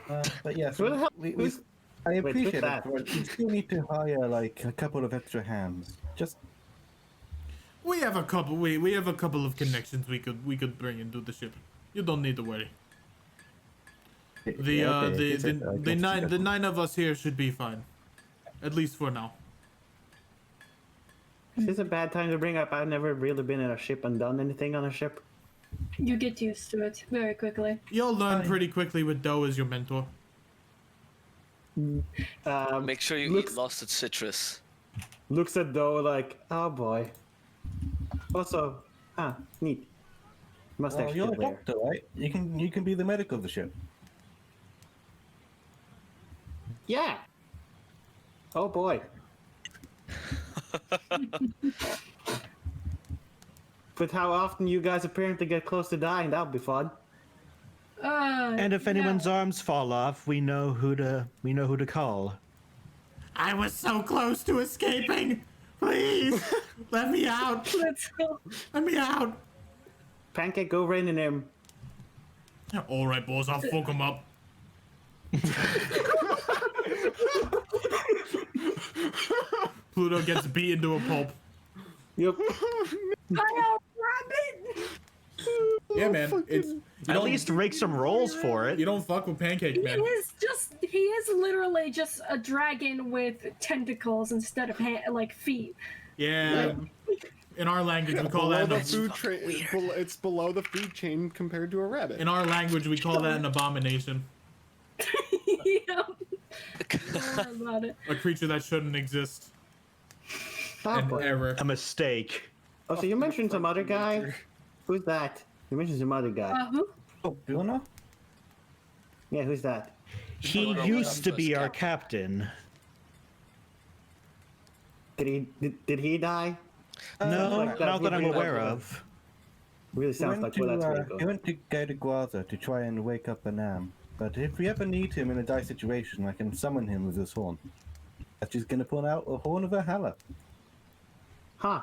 But yes, Who the hell- we, who's- I who's appreciate it, that? but we still need to hire like a couple of extra hands. Just We have a couple. We have a couple of connections we could bring into the ship. You don't need to worry. The yeah, okay, I guess the 9 of us here should be fine, at least for now. Is this a bad time to bring up? I've never really been in a ship and done anything on a ship. You get used to it very quickly. You'll learn pretty quickly with Doe as your mentor. Make sure you looks- eat lost at citrus. Looks at Doe like, oh boy. Also, neat. Mustache Well, you're a still there. doctor, right? You can be the medic of the ship. Yeah. Oh boy. But how often you guys apparently get close to dying, that'll be fun. And if anyone's arms fall off, we know who to call. I was so close to escaping. Please, let me out. Let's go. Let me out. Pancake, go rein in him. All right, boys, I'll fuck him up. Pluto gets beat into a pulp. Yep. I rabbit. Yeah, man. It's At least rake some rolls for it. you don't fuck with Pancake, man. He is literally just a dragon with tentacles instead of feet. Yeah. In our language, we call Below that the an, food chain, it's below the food chain compared to a rabbit. in our language we call that an abomination. Yeah. Don't worry about it. A creature that shouldn't exist. Oh, And boy. ever. A mistake. Oh, so you mentioned some other guy? Who's that? You mentioned some other guy. Who? Oh, Fiona? Yeah, who's that? He used to be our captain. Did he die? No, like that not that I'm really aware like- of. Really sounds like where that's where he it goes. went to go to Guaza to try and wake up Anam. But if we ever need him in a dire situation, I can summon him with this horn. And she's gonna pull out a horn of a Hala. Huh.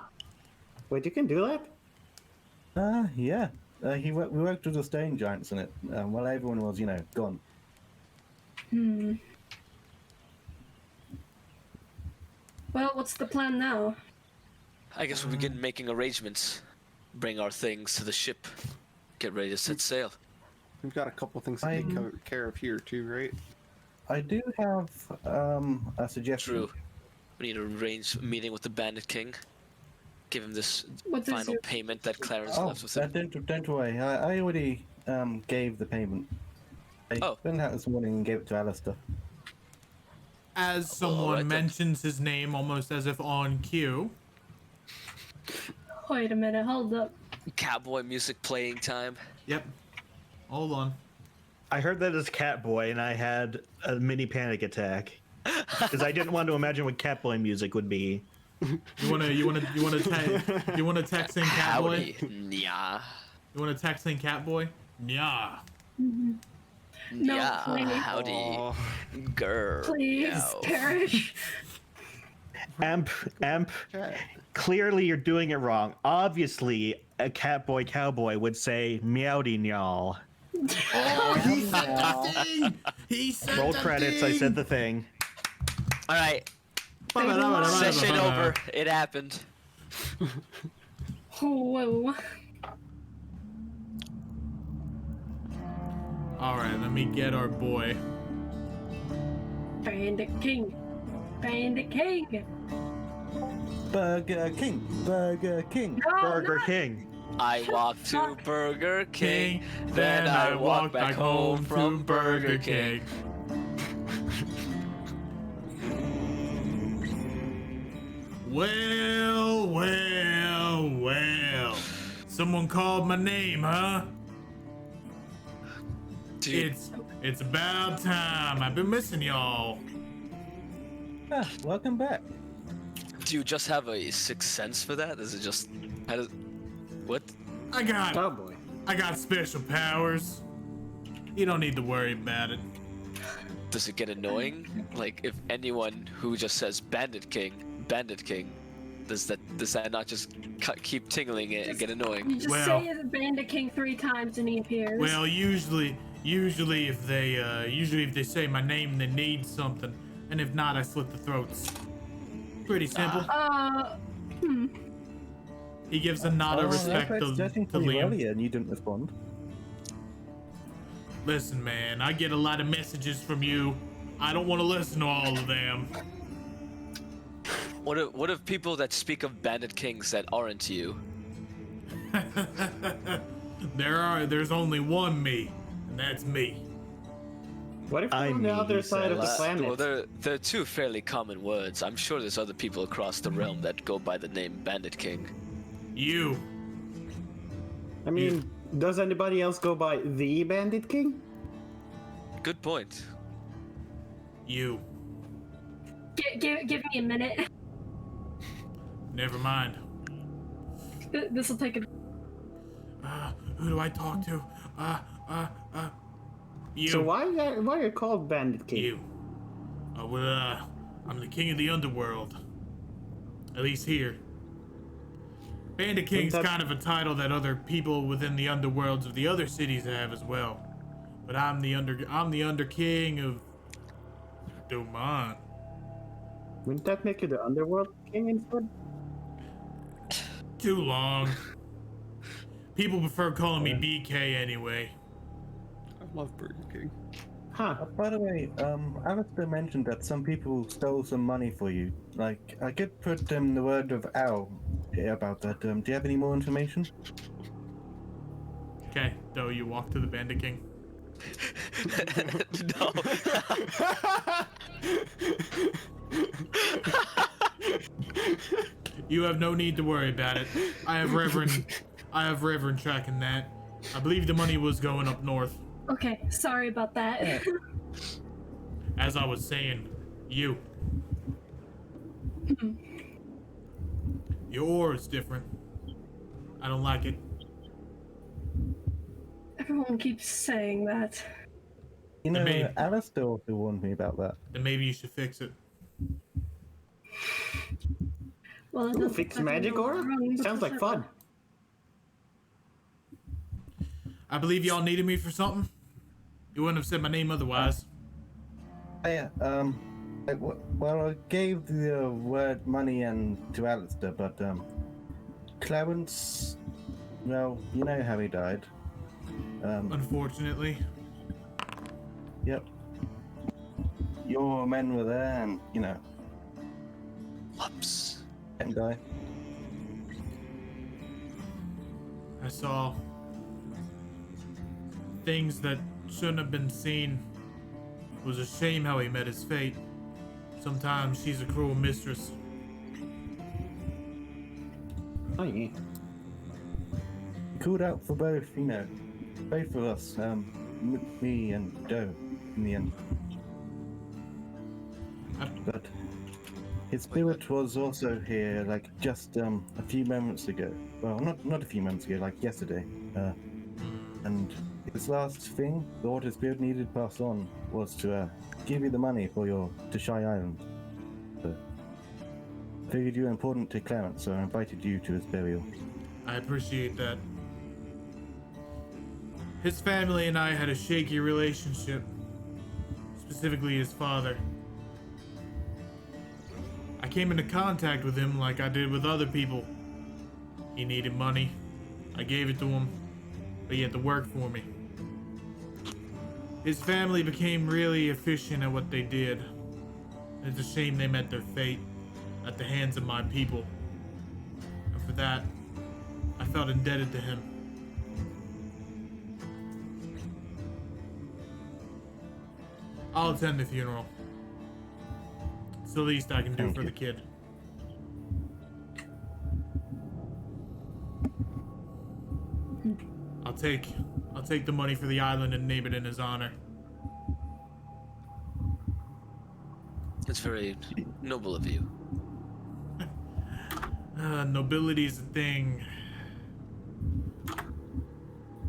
Wait, you can do that? Yeah. We worked with the stone giants in it, while everyone was, gone. Well, what's the plan now? I guess we begin making arrangements. Bring our things to the ship. Get ready to set sail. We've got a couple things to take care of here too, right? I do have a suggestion. True. We need to arrange a meeting with the Bandit King. Give him this What is final your- payment that Clarence Oh, left with him. don't worry. I already gave the payment. I Oh. went out this morning and gave it to Alistair. As someone alright then. mentions his name almost as if on cue. Wait a minute, hold up. Cowboy music playing time. Yep. Hold on. I heard that as Catboy, and I had a mini panic attack because I didn't want to imagine what Catboy music would be. You wanna text in Catboy? Howdy. Yeah. You wanna text in Catboy? Yeah. No, yeah. please. Howdy. Oh, Girl. Please, Yo. perish. Amp, okay. clearly you're doing it wrong. Obviously, a Catboy cowboy would say meowdy nyal. Oh, he said the thing! He said Roll the credits, thing! I said the thing. All right. Session over. It happened. Whoa. Alright, let me get our boy. Bandit King. Bandit King. Burger King! Burger King! No, Burger not- King. I walked to Fuck. Burger King, King, then I walked back home from to Burger King. Well, well, well. Someone called my name, huh? Dude, It's about time. I've been missing y'all. Ah, welcome back. do you just have a sixth sense for that? Is it just... How does... What? I got Cowboy. special powers. You don't need to worry about it. Does it get annoying? Like, if anyone who just says Bandit King, does that not just keep tingling it and get annoying? You just Well- say the Bandit King 3 times and he appears. Well, usually if they say my name, they need something, and if not, I slit the throats. Pretty simple. He gives a nod of respect I to was searching for you Liam. earlier and you didn't respond. Listen, man, I get a lot of messages from you. I don't want to listen to all of them. What if people that speak of Bandit Kings that aren't you? There's only one me, and that's me. What if we're I on the mean, other he side of the says- planet? Well, they're two fairly common words. I'm sure there's other people across the realm that go by the name Bandit King. You. I mean, does anybody else go by the Bandit King? Good point. You. Give me a minute. Never mind. This will take a. Who do I talk to? You. So why are you called Bandit King? You. I'm the king of the underworld. At least here. Bandit King's that- kind of a title that other people within the underworlds of the other cities have as well. But I'm the under king of Doman. Wouldn't that make you the Underworld King instead? Too long. People prefer calling me BK anyway. I love Burger King. Huh. By the way, Alistair mentioned that some people stole some money for you. Like, I could put the word of Al about that. Do you have any more information? Okay, so you walk to the Bandit King. No. You have no need to worry about it. I have Reverend tracking that. I believe the money was going up north. Okay, sorry about that. As I was saying, you. Your aura is different. I don't like it. Everyone keeps saying that. You know, Maybe. Alistair also warned me about that. Then maybe you should fix it. Well, it Ooh, doesn't fix matter magic what aura? wrong Sounds like because fun. I believe y'all needed me for something. You wouldn't have said my name otherwise. Yeah, well, I gave the word money and to Alistair, but, Clarence, well, you know how he died. Unfortunately. Yep. Your men were there and, you know, Whoops. and die. I saw things that shouldn't have been seen. It was a shame how he met his fate. Sometimes she's a cruel mistress. Oh yeah. Called out for both, you know, both of us, me and Joe, in the end. But his spirit was also here, like, just, a few moments ago. Well, not a few moments ago, like yesterday. And his last thing, what his spirit needed passed on, was to, give you the money for your to Shy Island. So, figured you were important to Clarence, so I invited you to his burial. I appreciate that. His family and I had a shaky relationship. Specifically his father. I came into contact with him like I did with other people. He needed money. I gave it to him, but he had to work for me. His family became really efficient at what they did. It's a shame they met their fate at the hands of my people. And for that, I felt indebted to him. I'll attend the funeral. It's the least I can do Thank for you. the kid. I'll take the money for the island and name it in his honor. It's very noble of you. Nobility's a thing.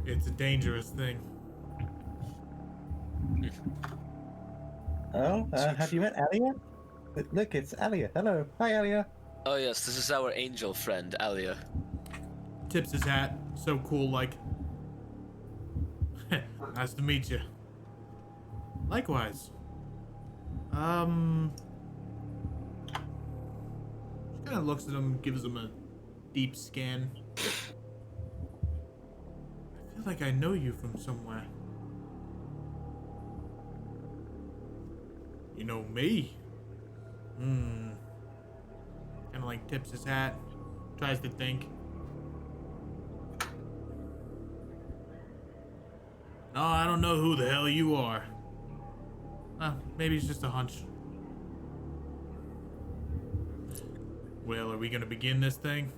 It's a dangerous thing. Oh, have you met Alia? Look, it's Alia. Hello. Hi, Alia. Oh yes, this is our angel friend, Alia. Tips his hat. So cool, like. Nice to meet you. Likewise. She kind of looks at him, gives him a deep scan. I feel like I know you from somewhere. You know me? Kind of like tips his hat, tries to think. No, I don't know who the hell you are. Maybe it's just a hunch. Well, are we gonna begin this thing?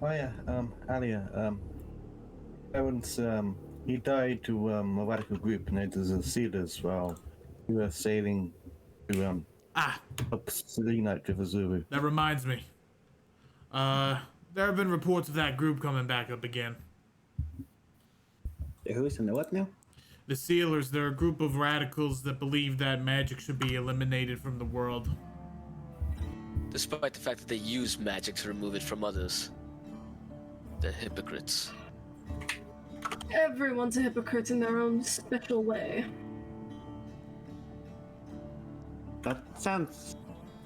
Oh yeah, Alia, Clarence, he died to a radical group known as the Sealers while we were sailing to Selena to Zulu. That reminds me. There have been reports of that group coming back up again. The who's and the what now? The Sealers, they're a group of radicals that believe that magic should be eliminated from the world. Despite the fact that they use magic to remove it from others. They're hypocrites. Everyone's a hypocrite in their own special way. That sounds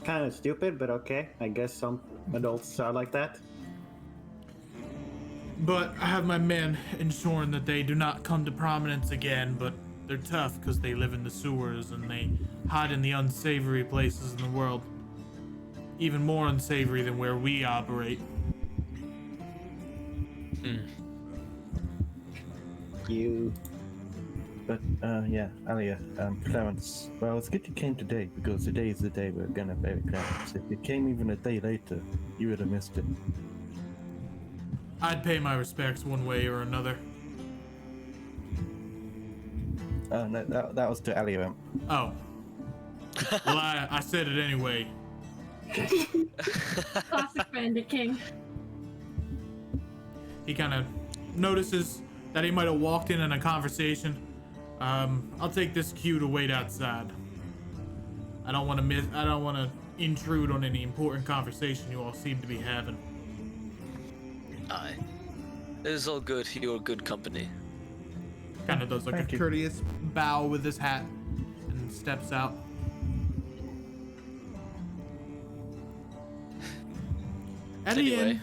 kind of stupid, but okay. I guess some adults are like that. But I have my men ensuring that they do not come to prominence again, but they're tough because they live in the sewers and they hide in the unsavory places in the world. Even more unsavory than where we operate. But, yeah, Alia, Clarence, well, it's good you came today, because today is the day we're gonna bury Clarence. If you came even a day later, you would have missed it. I'd pay my respects one way or another. No, that was to Alia. Oh. Well, I said it anyway. Classic Bandit King. He kind of notices that he might have walked in a conversation. I'll take this cue to wait outside. I don't want to intrude on any important conversation you all seem to be having. Aye. It is all good. You're good company. Kind of does like Thank a you. courteous bow with his hat and steps out. Anyway.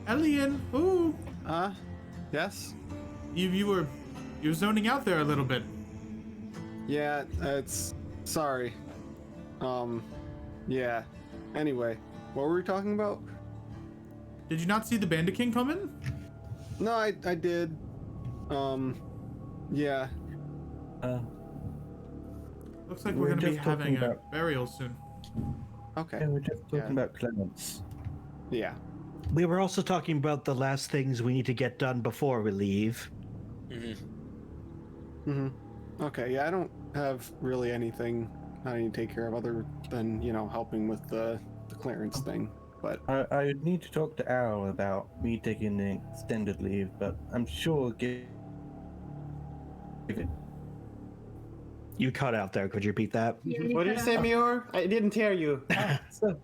Elian, ooh, Yes? you were zoning out there a little bit. Yeah, it's... Sorry. Yeah. Anyway, what were we talking about? Did you not see the Bandit King coming? No, I did. Yeah. Looks like We're we're gonna be just talking having a about- burial soon. Okay. Yeah, we're just talking Yeah. about Clarence. Yeah. We were also talking about the last things we need to get done before we leave. Okay, yeah, I don't have really anything I need to take care of other than, helping with the clearance thing. But I would need to talk to Al about me taking the extended leave, but I'm sure give it. You cut out there. Could you repeat that? What did you say, Mior? I didn't hear you. So,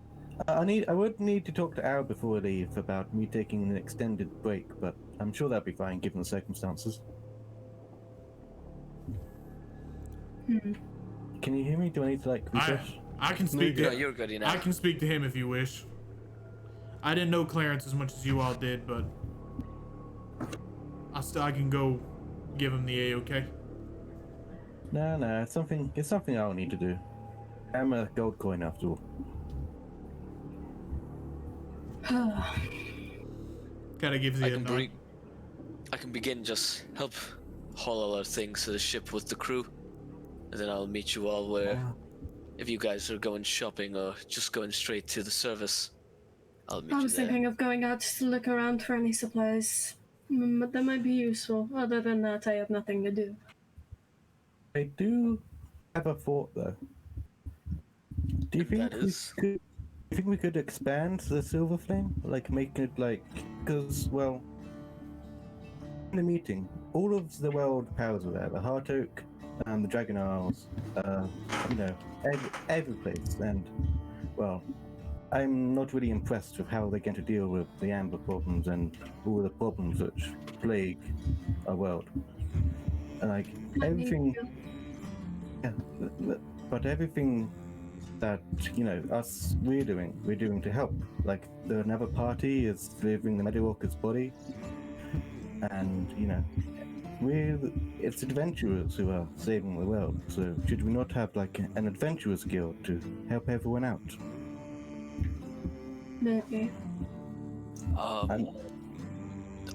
I would need to talk to Al before I leave about me taking an extended break, but I'm sure that'll be fine given the circumstances. Can you hear me? Do I need to refresh? I can speak No, to you're good I enough. can speak to him if you wish. I didn't know Clarence as much as you all did, but I can go give him the A-okay. No, it's something I'll need to do. I'm a gold coin after all. Kinda gives you a nod. I can begin just help haul all our things to the ship with the crew, and then I'll meet you all where, if you guys are going shopping or just going straight to the service, I'll meet I you was there. thinking of going out to look around for any supplies. But that might be useful. Other than that, I have nothing to do. I do have a thought though. Do you think That is? we could expand the Silver Flame? Make it because, well, in the meeting, all of the world powers are there. The Heart Oak, the Dragon Isles, every place. And, well, I'm not really impressed with how they're going to deal with the Amber problems and all the problems which plague our world. And, everything... Yeah, but everything that we're doing to help. The another party is delivering the Meadowwalker's body, and it's adventurers who are saving the world. So should we not have an adventurers guild to help everyone out? Maybe. Are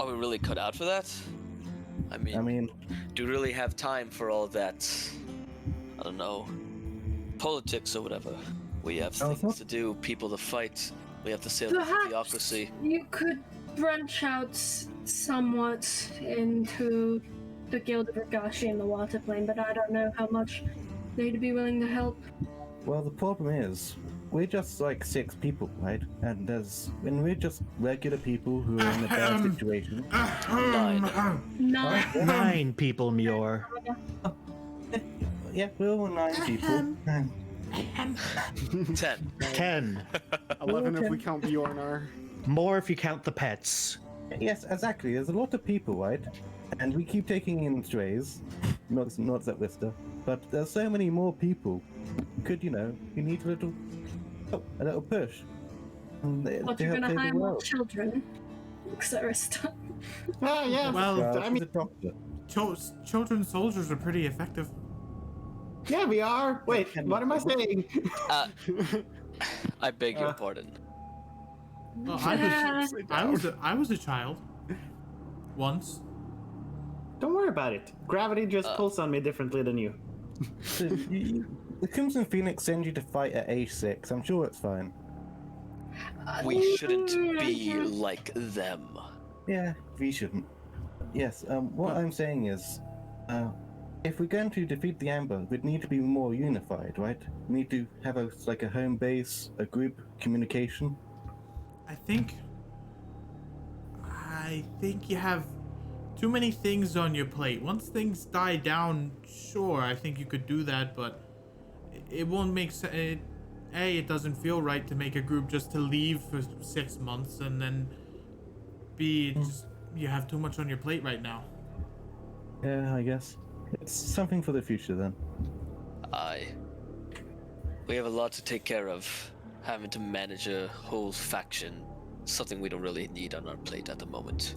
we really cut out for that? I mean, I mean, do you really have time for all that I don't know, politics or whatever. We have Oh, things to do, people to fight. We have to save the Perhaps theocracy. you could branch out somewhat into the Guild of Ragashi and the Water Plane, but I don't know how much they'd be willing to help. Well, the problem is, we're just like 6 people, right? And we're just regular people who are in a bad situation. 9. 9 people, Muir. Yeah, we're all 9 people. 10. 10. 11 if we count Bjornar. More if you count the pets. Yes, exactly. There's a lot of people, right? And we keep taking in strays. Not that Wister. But there's so many more people. You need a little push. What, you're gonna hire more children? Etc. stuff. Oh, yeah. Well, I mean, children soldiers are pretty effective. yeah, we are. Wait, what am I saying? I beg your pardon. Well, I was a child. Once. Don't worry about it. Gravity just pulls on me differently than you. The Crimson Phoenix sends you to fight at age 6. I'm sure it's fine. We shouldn't be like them. Yeah, we shouldn't. Yes, what I'm saying is, if we're going to defeat the Amber, we'd need to be more unified, right? We need to have a home base, a group communication. I think you have too many things on your plate. Once things die down, sure, I think you could do that, but it won't make sense. A, it doesn't feel right to make a group just to leave for 6 months, and then B, you have too much on your plate right now. Yeah, I guess. It's something for the future then. We have a lot to take care of. Having to manage a whole faction, something we don't really need on our plate at the moment.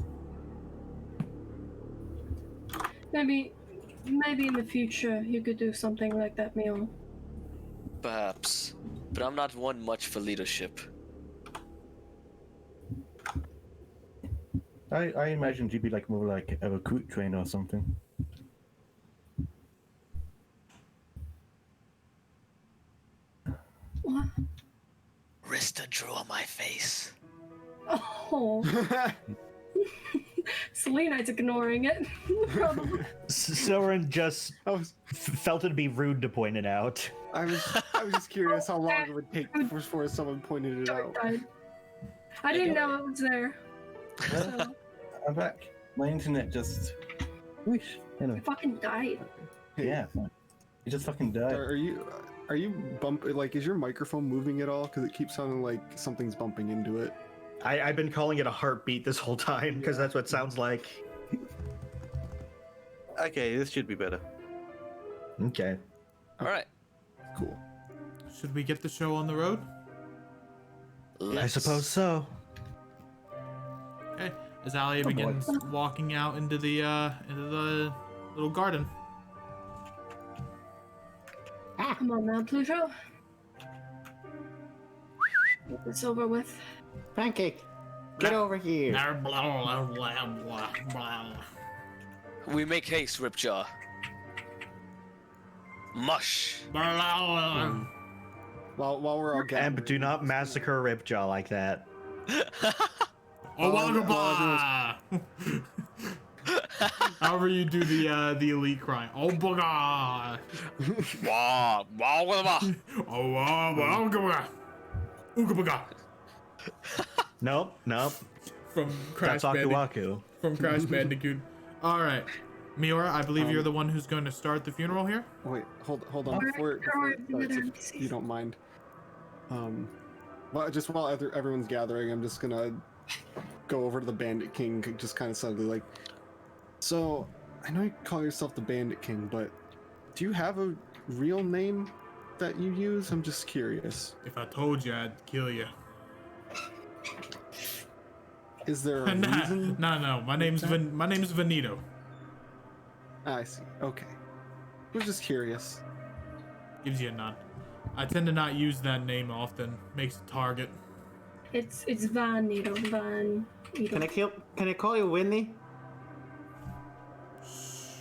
Maybe in the future you could do something like that, Mio. Perhaps. But I'm not one much for leadership. I imagined you'd be more like a recruit trainer or something. What? Rista drew on my face. Oh. Selenite's ignoring it. Probably. Soren just felt it'd be rude to point it out. I was just curious how long it would take before someone pointed it out. I didn't know it was there. So. I'm back. My internet just... Whoosh. Anyway. I fucking died. Yeah. You just fucking died. Are you is your microphone moving at all? Because it keeps sounding like something's bumping into it. I've been calling it a heartbeat this whole time, because that's what it sounds like. Okay, this should be better. Okay. Alright. Cool. Should we get the show on the road? I suppose so. Okay. As Alia begins walking out into the little garden. Come on now, Pluto. Get this over with. Pancake, get over here. We make haste, Ripjaw. Mush. While we're all gathering. And do not massacre Ripjaw like that. Oh, however you do the elite cry. Oh, baga. Nope. From Crash That's Aku Bandicoot. Aku. From Crash Bandicoot. All right, Miura, I believe you're the one who's going to start the funeral here. Wait, hold on. Before if you don't mind. Well, just while everyone's gathering, I'm just gonna go over to the Bandit King, just kind of subtly, so I know you call yourself the Bandit King, but do you have a real name that you use? I'm just curious. If I told you, I'd kill you. Is there a reason? No. My name's Venito. I see. Okay. I was just curious. Gives you a nod. I tend to not use that name often. Makes a target. It's Van Needle. Van Needle. Can I call you Winnie?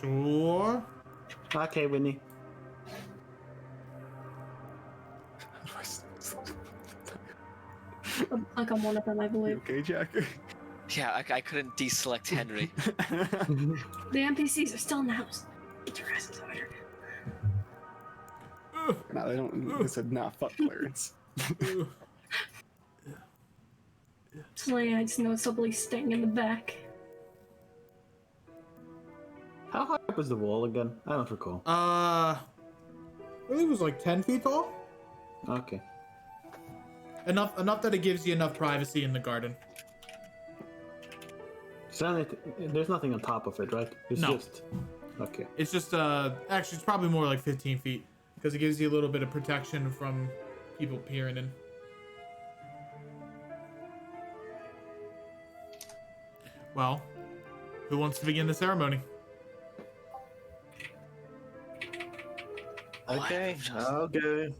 Sure. Okay, Winnie. like I'm one of them, I You believe. okay, Jack? Yeah, I couldn't deselect Henry. The NPCs are still in the house. Get your asses over here. No, they don't. They said, "Nah, fuck Clarence." Suddenly, I just noticeably sting in the back. How high up is the wall again? I don't recall. I believe it was like 10 feet tall. Okay. Enough that it gives you enough privacy in the garden. So there's nothing on top of it, right? It's No. just... Okay. It's just actually it's probably more like 15 feet because it gives you a little bit of protection from people peering in. Well, who wants to begin the ceremony? Okay,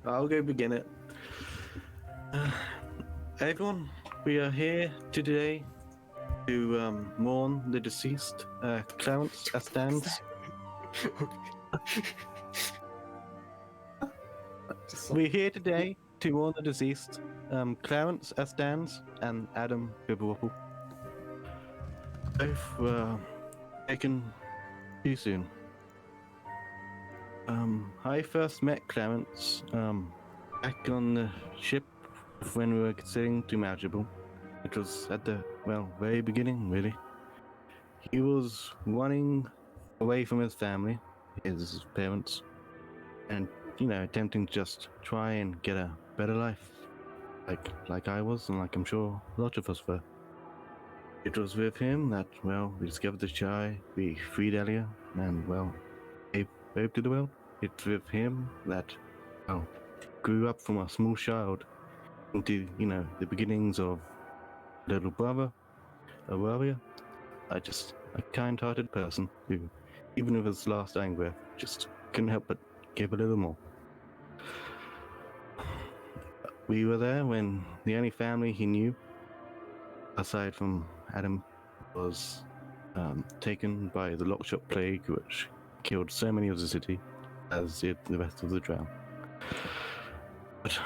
I'll go begin it. Everyone, we are here today to mourn the deceased Clarence Astans. We're here today to mourn the deceased Clarence Astans and Adam Bibblewopple. Both were taken too soon. I first met Clarence back on the ship when we were considering to marriageable. It was at the, very beginning, really. He was running away from his family, his parents, and, attempting to just try and get a better life. Like I was, and like I'm sure lots of us were. It was with him that, we discovered the shy, we freed Elia, and, gave hope to the world. It's with him that, grew up from a small child into, the beginnings of a little brother, a warrior, a kind-hearted person who, even with his last dying breath, just couldn't help but give a little more. We were there when the only family he knew, aside from Adam, was taken by the lockshop plague, which killed so many of the city, as did the rest of the drow. But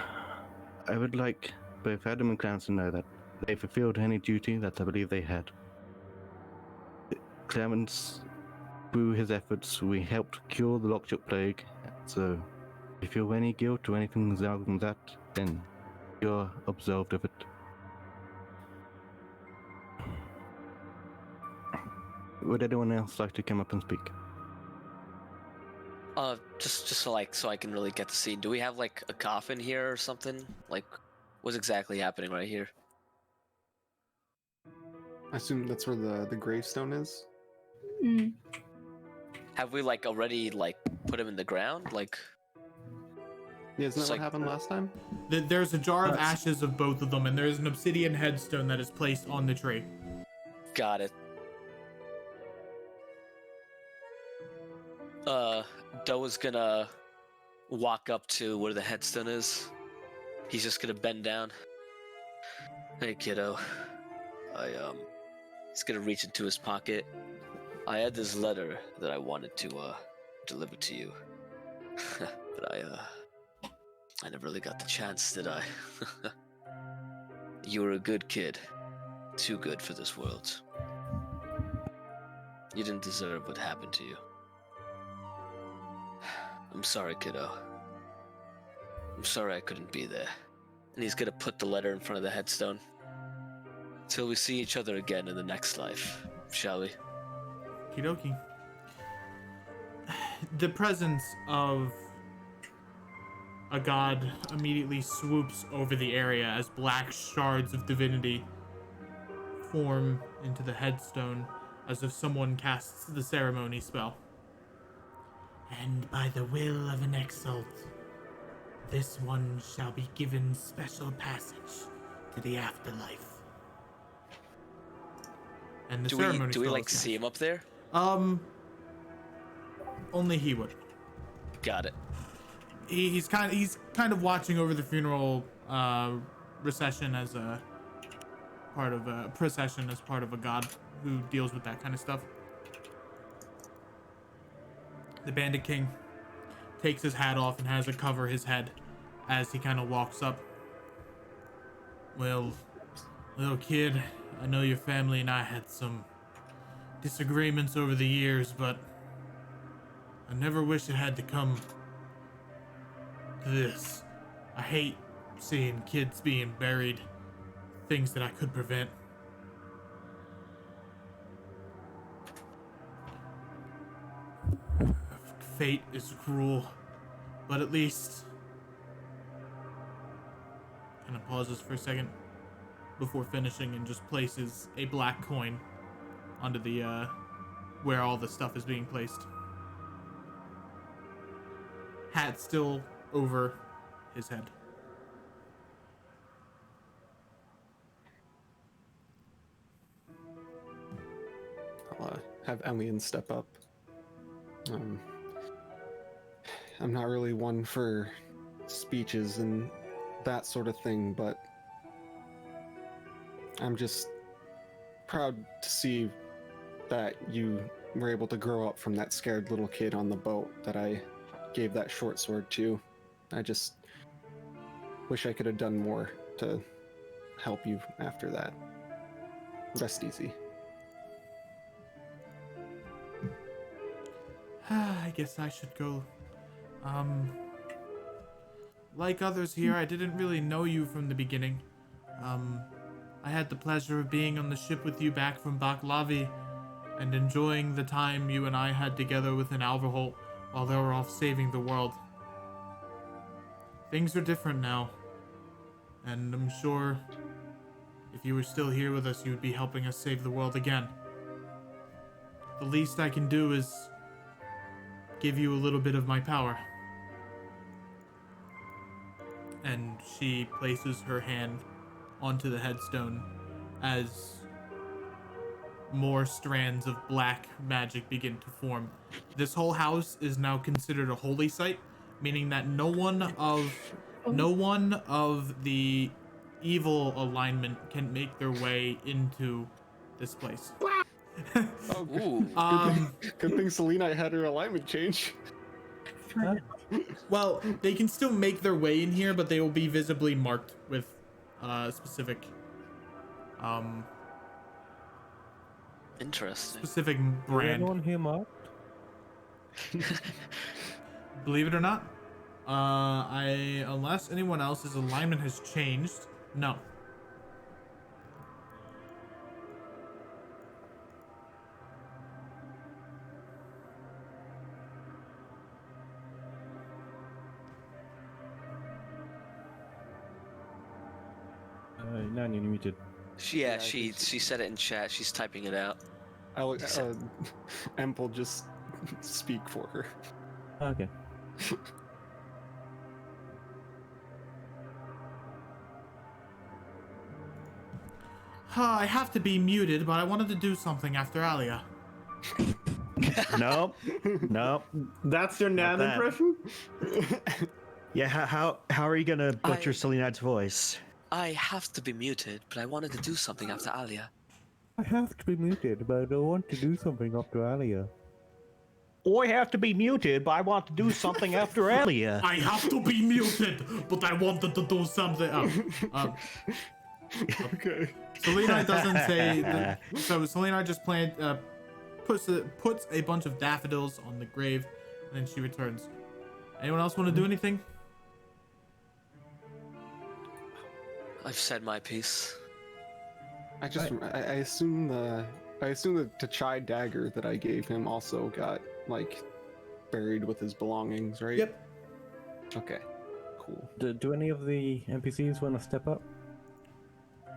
I would like both Adam and Clarence to know that they fulfilled any duty that I believe they had. Clarence, through his efforts, we helped cure the lockshop plague, so if you feel any guilt or anything other than that, then you're absolved of it. Would anyone else like to come up and speak? Just so I can really get the scene. Do we have like a coffin here or something? Like, what's exactly happening right here? I assume that's where the gravestone is. Mm. Have we like already like put him in the ground? Like, Yeah, isn't that It's what like- happened last time? There's a jar of ashes of both of them, and there's an obsidian headstone that is placed on the tree. got it. Doe's gonna walk up to where the headstone is. He's just gonna bend down. Hey, kiddo. He's gonna reach into his pocket. I had this letter that I wanted to, deliver to you. But I never really got the chance, did I? You were a good kid. Too good for this world. You didn't deserve what happened to you. I'm sorry, kiddo. I'm sorry I couldn't be there. And he's gonna put the letter in front of the headstone. Till we see each other again in the next life, shall we? Okie The presence of a god immediately swoops over the area as black shards of divinity form into the headstone as if someone casts the ceremony spell. And by the will of an exalt, this one shall be given special passage to the afterlife. And the ceremony Do we spell like is see cast. him up there? Only he would. Got it. He's kind of watching over the funeral recession as a part of a procession, as part of a god who deals with that kind of stuff. The Bandit King takes his hat off and has it cover his head as he kind of walks up. Well, Little kid, I know your family and I had some disagreements over the years, but I never wish it had to come to this. I hate seeing kids being buried, things that I could prevent. Fate is cruel, but at least... Kind of pauses for a second before finishing and just places a black coin onto the, where all the stuff is being placed. Hat still over his head. I'll have Elian step up. I'm not really one for speeches and that sort of thing, but I'm just proud to see that you were able to grow up from that scared little kid on the boat that I gave that short sword to. I just wish I could have done more to help you after that. Rest easy. I guess I should go. Like others here, I didn't really know you from the beginning. I had the pleasure of being on the ship with you back from Baklavi and enjoying the time you and I had together within Alverholt while they were off saving the world. Things are different now, and I'm sure if you were still here with us, you would be helping us save the world again. The least I can do is give you a little bit of my power. And she places her hand onto the headstone as more strands of black magic begin to form. This whole house is now considered a holy site, meaning that no one of the evil alignment can make their way into this place. Oh, Ooh. good thing Selena had her alignment change. Well, they can still make their way in here, but they will be visibly marked with specific Interesting. specific Is brand. anyone here marked? Believe it or not, unless anyone else's alignment has changed, no. Nani, you're muted. She said it in chat. She's typing it out. Emp will just speak for her. Okay. I have to be muted, but I wanted to do something after Alia. Nope. Nope. That's your Nan that. impression? Yeah, how are you gonna butcher Selena's voice? I have to be muted, but I wanted to do something after Alia. I have to be muted, but I want to do something after Alia. I have to be muted, but I want to do something after Alia. I have to be muted, but I wanted to do something. Okay. Selena doesn't say. So Selena just puts a bunch of daffodils on the grave, and then she returns. Anyone else want to do anything? I've said my piece. I assume the Tachai dagger that I gave him also got buried with his belongings, right? Yep. Okay. Cool. Do any of the NPCs want to step up?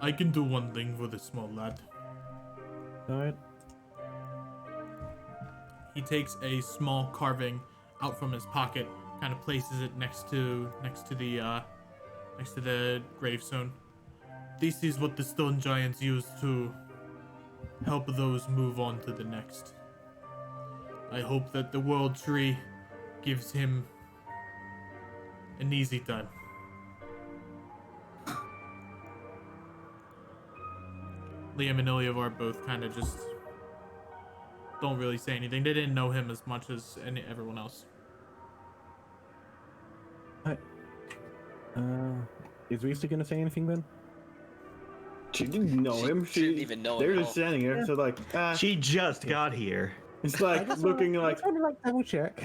I can do one thing for the small lad. Alright. He takes a small carving out from his pocket, kind of places it next to the gravestone. This is what the stone giants use to help those move on to the next. I hope that the world tree gives him an easy time. Liam and Ilyavar both kind of just don't really say anything. They didn't know him as much as everyone else. Is Risa gonna say anything then? She didn't know him. She didn't even know They're him at just all. standing here, so like, She just got here. it's like looking like. Kind of like double check.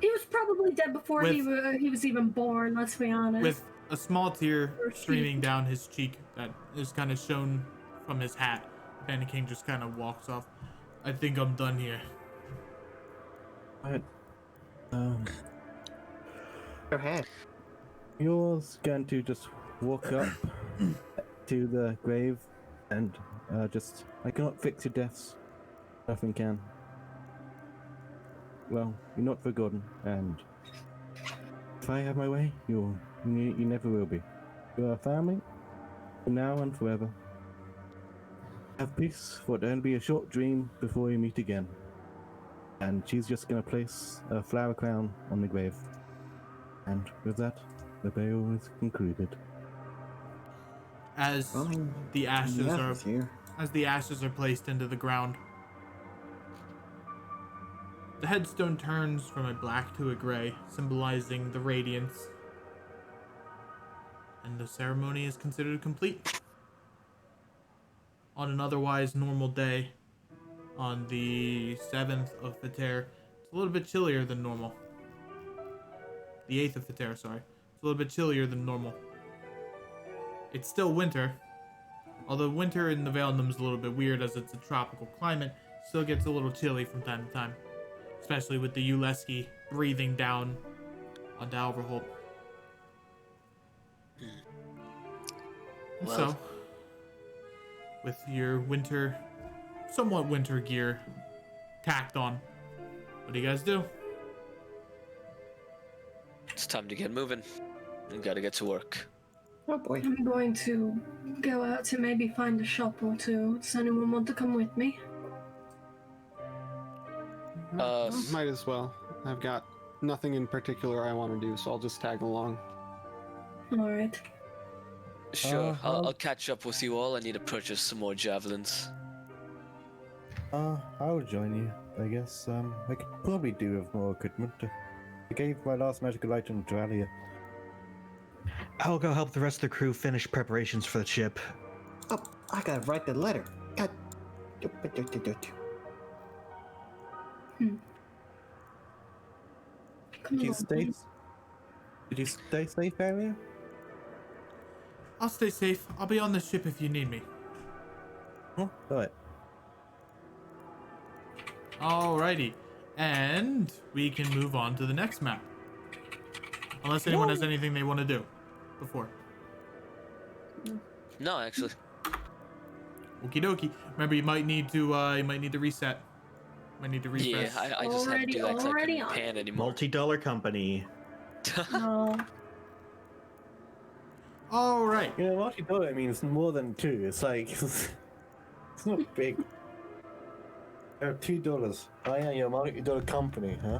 He was probably dead before he was even born. Let's be honest. With a small tear Or streaming cheek. down his cheek that is kind of shown from his hat, Bandit King just kind of walks off. I think I'm done here. But, Her hat. you're going to just walk up to the grave and just. I cannot fix your deaths. Nothing can. Well, you're not forgotten, and if I have my way, you never will be. You are family, for now and forever. Have peace, for it'll be a short dream before you meet again. And she's just gonna place a flower crown on the grave. And with that, the burial is concluded. As Well, the ashes yeah, are it's here. as the ashes are placed into the ground, the headstone turns from a black to a gray, symbolizing the radiance, and the ceremony is considered complete. On an otherwise normal day, on the 7th of Fater, it's a little bit chillier than normal. The 8th of Fater, sorry. It's a little bit chillier than normal. It's still winter, although winter in the Valenum is a little bit weird as it's a tropical climate. Still gets a little chilly from time to time, especially with the Uleski breathing down onto Alverholt. Well- So, with your somewhat winter gear tacked on, what do you guys do? It's time to get moving. We gotta get to work. Oh boy. I'm going to go out to maybe find a shop or two. Does anyone want to come with me? Might as well. I've got nothing in particular I want to do, so I'll just tag along. All right. Sure, I'll catch up with you all. I need to purchase some more javelins. I'll join you, I guess. I could probably do with more equipment. I gave my last magical item to Alia. I'll go help the rest of the crew finish preparations for the ship. Oh, I gotta write the letter. God. Come Did you along, stay? please. Did you stay safe, Alia? I'll stay safe. I'll be on the ship if you need me. Oh, alright. Alrighty. And we can move on to the next map. Unless anyone has anything they want to do before. No, actually. Okie dokie. Remember, you might need to reset. Might need to refresh. Yeah, I just had to do that 'cause I Already couldn't on pan it. anymore. Multi-dollar company. No. All right. You know, multi-dollar means more than two. It's like it's not big. $2. I am your multi-dollar company, huh?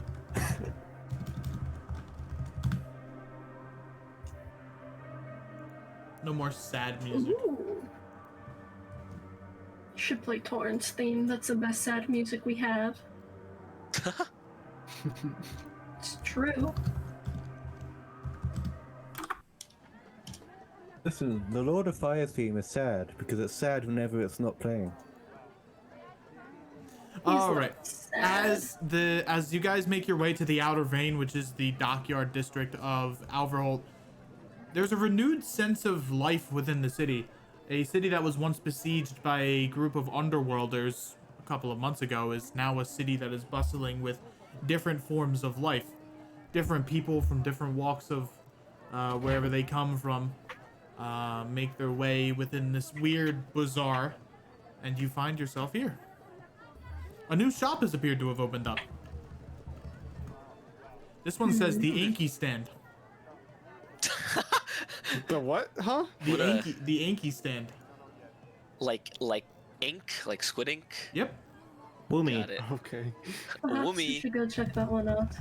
No more sad music. Ooh. Should play Torrent's theme. That's the best sad music we have. It's true. Listen, the Lord of Fire theme is sad because it's sad whenever it's not playing. All not right. sad. As you guys make your way to the Outer Vein, which is the dockyard district of Alverholt, there's a renewed sense of life within the city. A city that was once besieged by a group of underworlders a couple of months ago is now a city that is bustling with different forms of life. Different people from different walks of wherever they come from make their way within this weird bazaar, and you find yourself here. A new shop has appeared to have opened up. This one says the Inky stand. The what? Huh? What, The Inky stand. like ink, like squid ink. Yep. Woomy. Got it. Okay. Perhaps Woomy. you should go check that one out.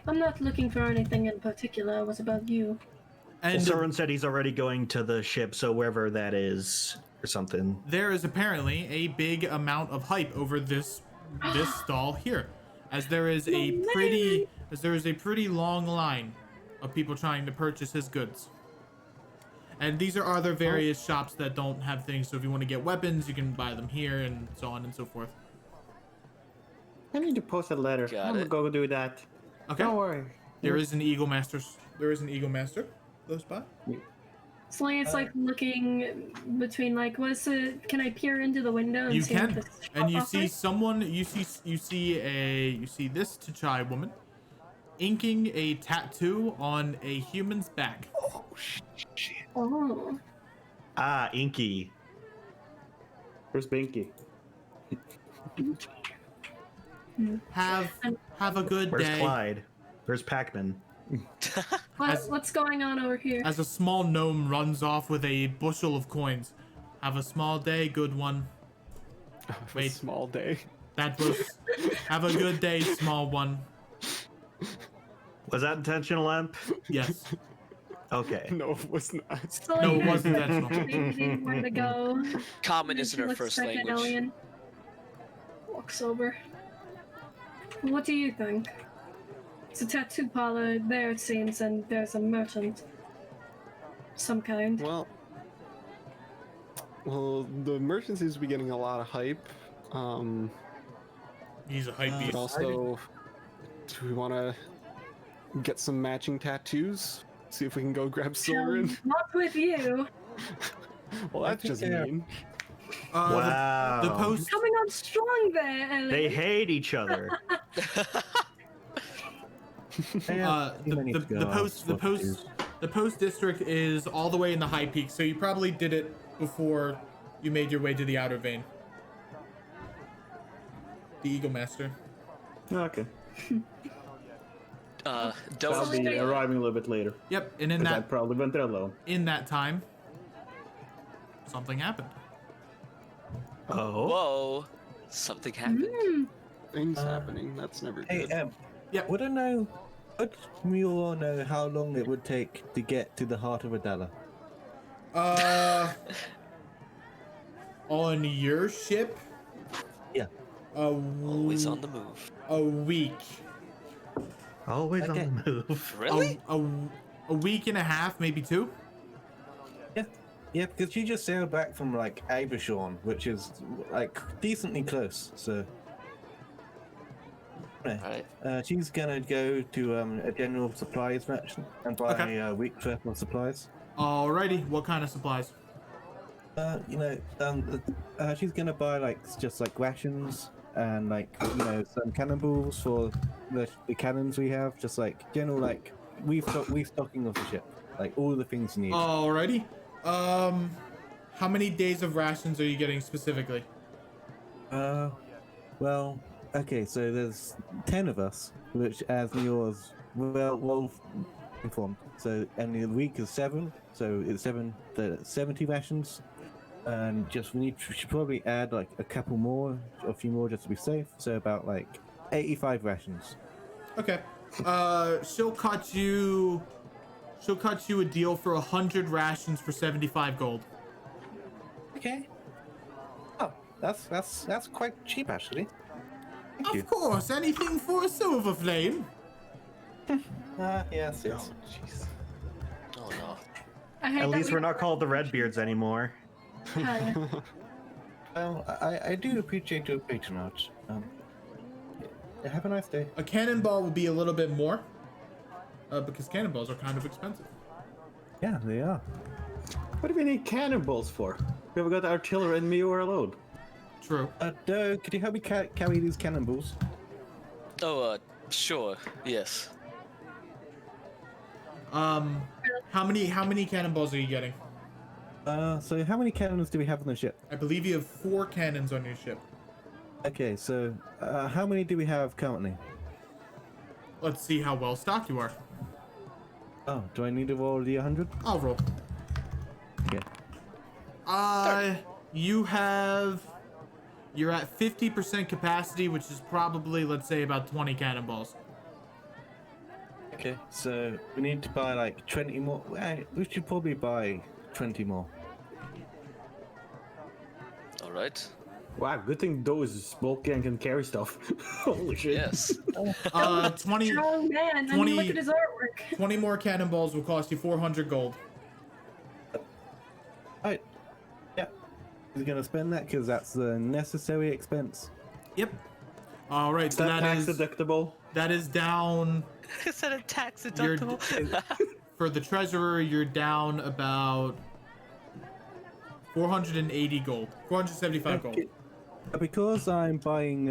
I'm not looking for anything in particular. What's about you? Well, And Soren said he's already going to the ship, so wherever that is, or something. there is apparently a big amount of hype over this stall here, as there is a pretty long line of people trying to purchase his goods. And these are other various shops that don't have things. So if you want to get weapons, you can buy them here and so on and so forth. I need to post a letter. Got I'm gonna it. go do that. Okay. Don't worry. There is an Eagle Master. There is an Eagle Master close by. So it's like looking between like what's the? Can I peer into the window and You see what can, this and you shop see offers? someone. You see this T'Chai woman inking a tattoo on a human's back. Oh, Ah, Inky. Where's Binky? Have a good Where's day. Clyde? Where's Pac-Man? what's going on over here? As a small gnome runs off with a bushel of coins. Have a small day, good one. Wait. Small day. That was. Have a good day, small one. Was that intentional, Emp? Yes. Okay. No, it was not. So, No, it like, wasn't intentional. debating where to go. Common isn't her Looks first back at language. Alien. Walks over. What do you think? It's a tattoo parlor there, it seems, and there's a merchant. Some kind. Well, the merchant seems to be getting a lot of hype. He's a hype But beast. also, do we want to get some matching tattoos? See if we can go grab Soren. Not with you. Well, that's just mean. Wow. The post. Coming on strong there, Ellie. They hate each other. The post district is all the way in the high peak, so you probably did it before you made your way to the outer vein. The Eagle Master. Okay. So Don't I'll be arriving a little bit later. Yep, and in Because I that probably went there alone. time, something happened. Oh. Whoa, something happened. Things happening. That's never Hey, good. Yep. Would you all know how long it would take to get to the heart of Adala? On your ship, Yeah. Always on the move. a week. Always Okay. on the move. Really? A week and a half, maybe two. Yeah, because she just sailed back from like Abershorn, which is like decently close. So Alright. she's gonna go to a general supplies merchant and buy Okay. a week's worth of supplies. Alrighty, what kind of supplies? She's gonna buy like just like rations and like some cannonballs for the cannons we have, just like general like restocking of the ship, like all the things you need. Alrighty. How many days of rations are you getting specifically? Well, okay, so there's 10 of us, which as yours well informed. So and the week is 7, so it's 70 rations. And we should probably add like a few more just to be safe. So about like 85 rations. Okay. She'll cut you a deal for 100 rations for 75 gold. Okay. Oh, that's quite cheap actually. Thank you. Of course, anything for a silver flame. Yes. Oh, jeez. Oh no. I hate At that least we- we're not called the Redbeards anymore. Hi. Well, I do appreciate your patronage. Have a nice day. A cannonball would be a little bit more, because cannonballs are kind of expensive. Yeah, they are. What do we need cannonballs for? We have got artillery and me or alone. True. Doe, could you help me carry these cannonballs? Oh, sure. Yes. How many cannonballs are you getting? So how many cannons do we have on the ship? I believe you have 4 cannons on your ship. Okay, so how many do we have currently? Let's see how well stocked you are. Oh, do I need to roll the 100? I'll roll. Okay. You're at 50% capacity, which is probably, let's say, about 20 cannonballs. Okay, so we need to buy like 20 more. We should probably buy 20 more. All right. Wow, good thing Doe is bulky and can carry stuff. Holy shit. Yes. 20 Strong man. I mean, look at his artwork. 20 more cannonballs will cost you 400 gold. He's gonna spend that because that's a necessary expense. Yep. All right, Is so that tax is deductible? that is down. Is that a tax You're, deductible? for the treasurer, you're down about 480 gold, 475 gold. Because I'm buying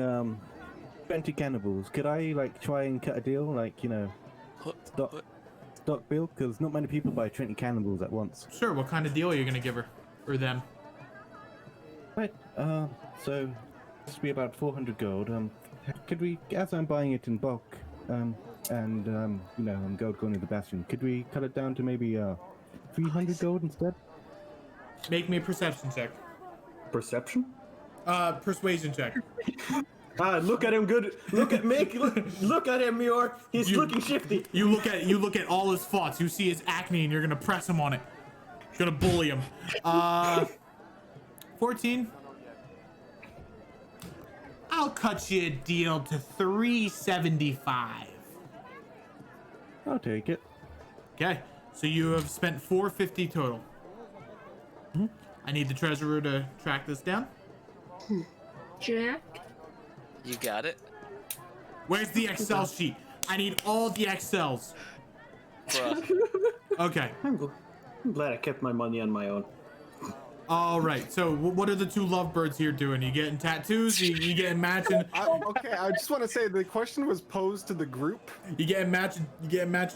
20 cannibals, could I like try and cut a deal, like stock bill? Because not many people buy 20 cannibals at once. Sure. What kind of deal are you gonna give her or them? Right. So this will be about 400 gold. Could we, as I'm buying it in bulk, and gold going to the bastion, could we cut it down to maybe 300 gold instead? Make me a perception check. Perception? Persuasion check. Look at him, good. Look at look at him, Mior. He's looking shifty. You look at all his thoughts. You see his acne, and you're gonna press him on it. You're gonna bully him. 14. I'll cut you a deal to 375. I'll take it. Okay, so you have spent 450 total. I need the treasurer to track this down. Jack. You got it, Where's the Excel sheet? I need all the Excels. bruh. Okay. I'm glad I kept my money on my own. All right. So what are the two lovebirds here doing? You getting tattoos? You getting matching? Okay, I just want to say the question was posed to the group. You getting matching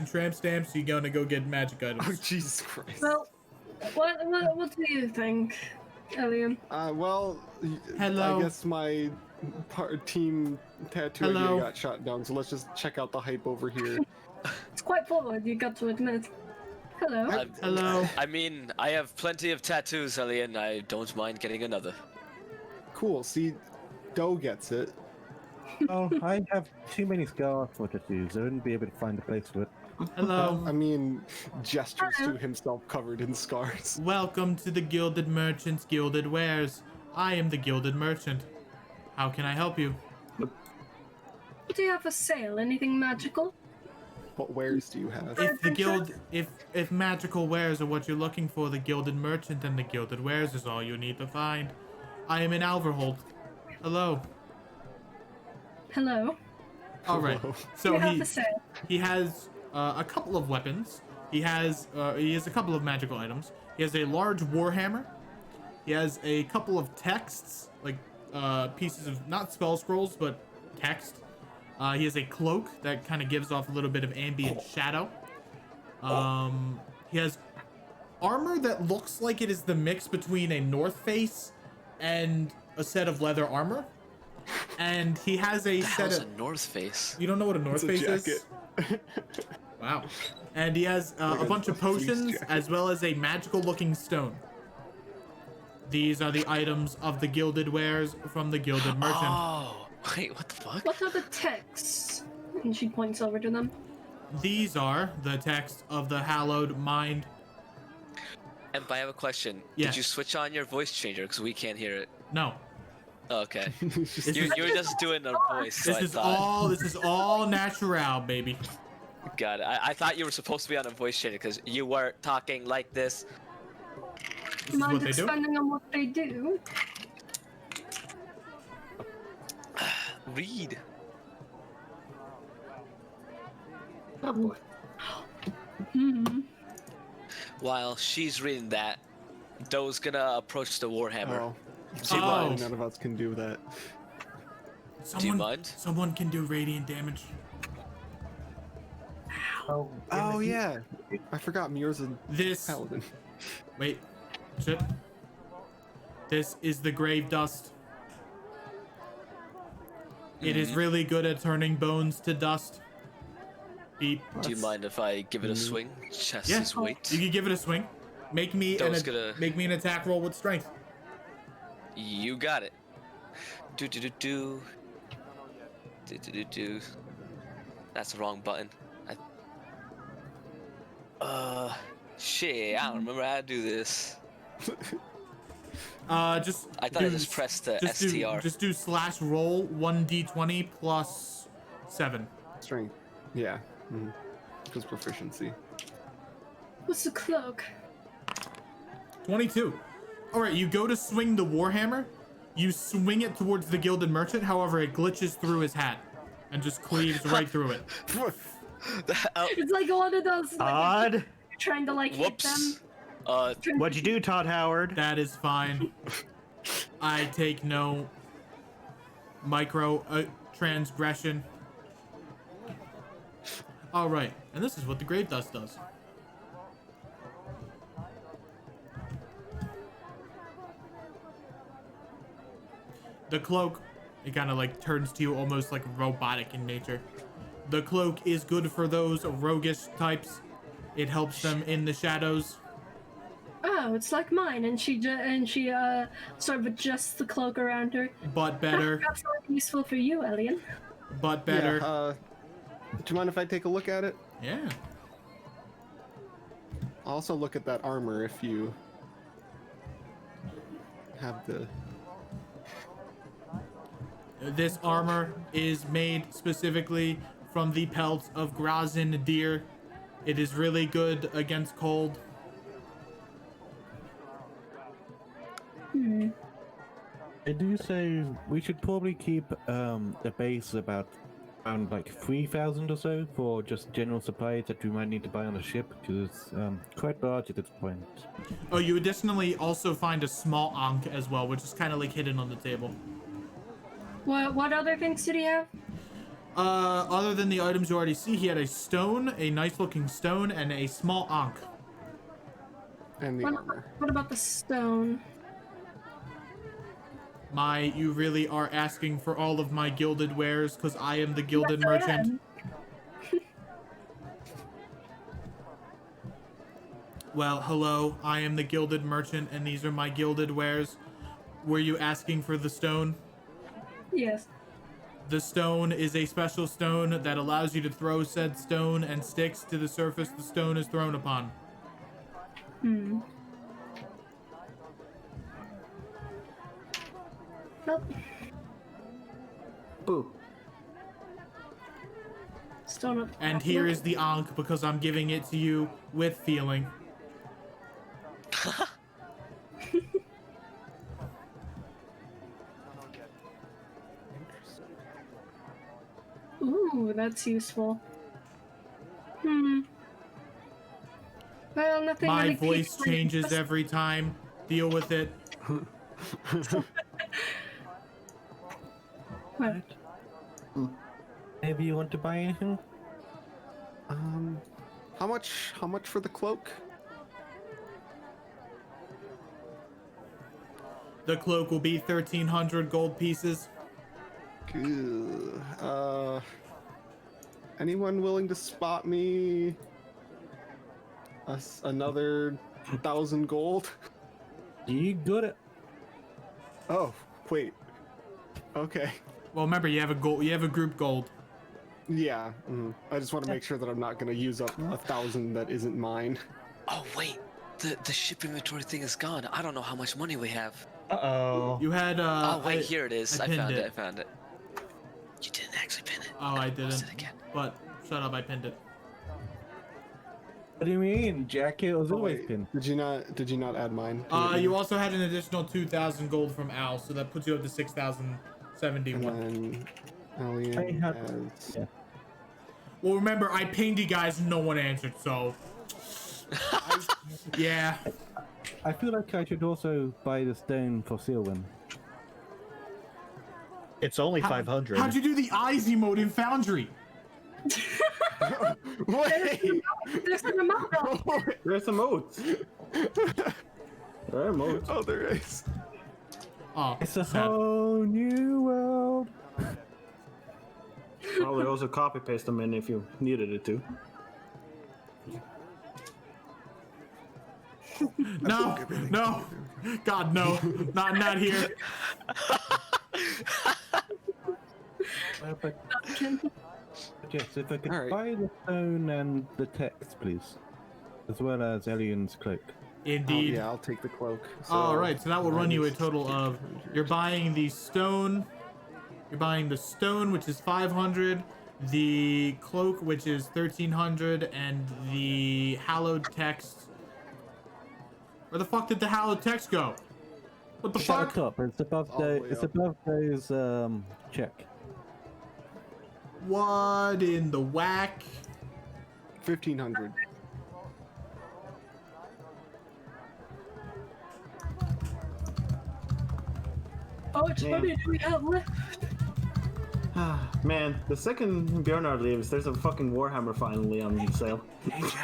tramp stamps? You gonna go get magic items? Oh, Jesus Christ. Well, what do you think, Elian? Well, Hello. I guess my team tattoo Hello. idea got shot down, so let's just check out the hype over here. It's quite forward, you got to admit. Hello. Hello. I mean, I have plenty of tattoos, Ellie, and I don't mind getting another. Cool, see, Doe gets it. Oh, I have too many scars for tattoos. I wouldn't be able to find a place for it. Hello. I mean, gestures to himself covered in scars. Welcome to the Gilded Merchant's Gilded Wares. I am the Gilded Merchant. How can I help you? What do you have for sale? Anything magical? What wares do you have? If the guild, if magical wares are what you're looking for, the Gilded Merchant and the Gilded Wares is all you need to find. I am in Alverhold. Hello. Hello. All right. Hello. So What do you have for sale? he has a couple of weapons. He has a couple of magical items. He has a large warhammer. He has a couple of texts, like pieces of not spell scrolls but text. He has a cloak that kind of gives off a little bit of ambient shadow. He has armor that looks like it is the mix between a North Face and a set of leather armor. And he has a The set hell's of... a North Face? You don't know what a North It's a Face is? jacket. Wow. And he has a bunch of fleece potions jacket. as well as a magical looking stone. These are the items of the Gilded Wares from the Gilded Merchant. Oh, wait, what the fuck? What are the texts? And she points over to them. These are the text of the Hallowed Mind. And I have a question. Yes. Did you switch on your voice changer? Because we can't hear it. No. Oh, okay. It's just- This You're just doing a voice. So This is all natural, baby. Got it. I thought you were supposed to be on a voice changer because you were talking like this. This is Mind what they do. expanding on what they do? Read. Oh boy. Hmm. While she's reading that, Doe's gonna approach the Warhammer. Oh. Do you Oh. mind? None of us can do that. Someone, someone can do radiant damage. Oh yeah, I forgot Muir's a This... paladin. Wait. Shit. This is the grave dust. It is really good at turning bones to dust. Beep. Do you mind if I give it a swing? Chest Yeah. his weight. You can give it a swing. Make me Doe's gonna- make me an attack roll with strength. You got it. Do do do do. Do do do do. That's the wrong button. Shit, I don't remember how to do this. Just. I thought I just pressed the STR. Just do slash roll 1d20 plus 7. Strength. Yeah. Because proficiency. What's the cloak? 22. All right, you go to swing the warhammer. You swing it towards the gilded merchant. However, it glitches through his hat and just cleaves right through it. It's like one of those. Like, Odd. trying to like hit them. Whoops. What'd you do, Todd Howard? That is fine. I take no micro transgression. All right, and this is what the grave dust does. The cloak, it kind of like turns to you almost like robotic in nature. The cloak is good for those roguish types. It helps them in the shadows. Oh, it's like mine, and she sort of adjusts the cloak around her. But better. That's something useful for you, Elian. But better. Yeah, do you mind if I take a look at it? Yeah. I'll also look at that armor if you have the... This armor is made specifically from the pelts of Grazin deer. It is really good against cold. I do say we should probably keep the base about around like 3,000 or so for just general supplies that we might need to buy on the ship, because it's quite large at this point. Oh, you additionally also find a small ankh as well, which is kind of like hidden on the table. What other things did he have? Other than the items you already see, he had a stone, a nice looking stone, and a small ankh. And the armor. What about the stone? You really are asking for all of my gilded wares, because I am the gilded merchant. Well, hello, I am the gilded merchant, and these are my gilded wares. Were you asking for the stone? Yes. The stone is a special stone that allows you to throw said stone and sticks to the surface the stone is thrown upon. Nope. Boo. Stone up. And here is the ankh, because I'm giving it to you with feeling. Ooh, that's useful. Well, nothing My really voice piques my changes interest. every time. Deal with it. What? Maybe you want to buy anything? How much for the cloak? The cloak will be 1,300 gold pieces. Good. Anyone willing to spot me another 1,000 gold? You got it. Oh, wait. Okay. Well, remember, you have a gold. You have a group gold. Yeah. I just want to make sure that I'm not going to use up 1,000 that isn't mine. Oh wait, the ship inventory thing is gone. I don't know how much money we have. Uh-oh. You had. Oh wait, here it is. I pinned found it. I found it. You didn't actually pin it. Oh, I Post didn't. it again. But shut up, I pinned it. What do you mean? Jacket was Oh, always wait, pinned. Did you not add mine? to it You either? also had an additional 2,000 gold from Al, so that puts you up to 6,071. And then Alien I have- has... yeah. Well, remember, I pinged you guys and no one answered, so. Yeah. I feel like I should also buy the stone for Silwyn. It's only 500. How'd you do the eyes emote in Foundry? Wait! There's an amount of There's some oats. There are moats. Oh, there is. Oh, It's a sad. whole new world. Probably also copy paste them in if you needed it to. No, no, God, no, not here. But yes, if I could Alright. buy the stone and the text, please, as well as Elian's cloak. Indeed. Yeah, I'll take the cloak. All right, so that will run you a minus total of. You're buying the stone. You're buying the stone, which is 500. The cloak, which is 1,300, and the hallowed text. Where the fuck did the hallowed text go? What the Shut fuck? up! It's above All the the. way It's up. above those. Check. What in the whack? 1,500. How much Man. money do we have left? Man, the second Bjornar leaves, there's a fucking Warhammer finally on sale.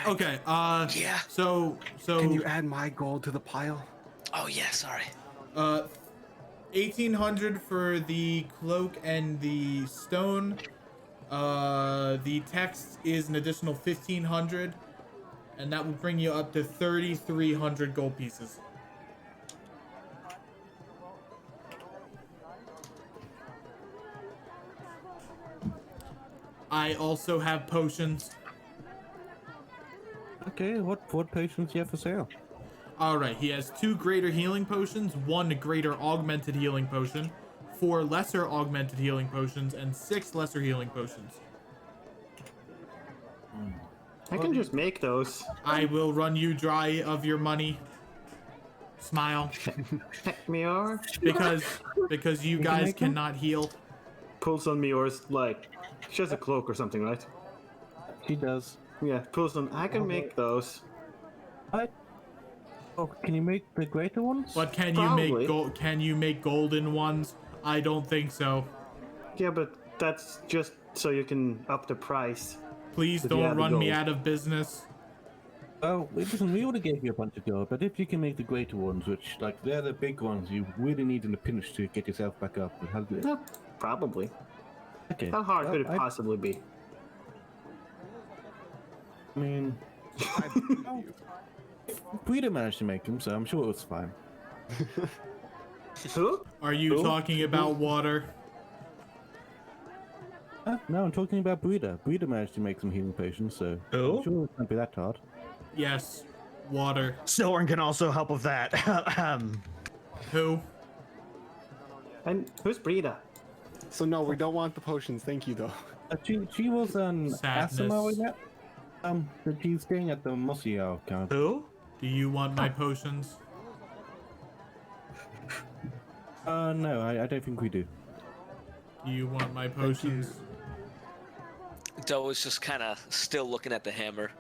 Okay, Yeah. so Can you add my gold to the pile? Oh yeah, sorry. 1800 for the cloak and the stone. The text is an additional 1500, and that will bring you up to 3300 gold pieces. I also have potions. Okay, what potions do you have for sale? All right, he has 2 greater healing potions, 1 greater augmented healing potion, 4 lesser augmented healing potions, and 6 lesser healing potions. I can just make those. I will run you dry of your money. Smile, Heck me or because you guys make them? cannot heal. pulls on me or like she has a cloak or something, right? She does. Yeah, pulls on. I can make those. I. Oh, can you make the greater ones? But can you Probably. make gold? Can you make golden ones? I don't think so. Yeah, but that's just so you can up the price. Please If you don't have the run me gold. out of business. Oh, listen, we already gave you a bunch of gold, but if you can make the greater ones, which, like, they're the big ones, you really need in a pinch to get yourself back up. How do Yeah, probably. Okay. How hard well, could it possibly be? I mean, Breeder managed to make them, so I'm sure it was fine. Who? Are you Who? talking about water? No, I'm talking about Breeder. Breeder managed to make some healing potions, so Who? I'm sure it can't be that hard. Yes, water. Soren can also help with that. Who? And who's Brita? So no, we don't want the potions. Thank you though. She was an Sadness. Asimo we met. But she's staying at the Mosiao camp. Who? Do you want my potions? No, I don't think we do. Do you want my potions? Doe is just kind of still looking at the hammer,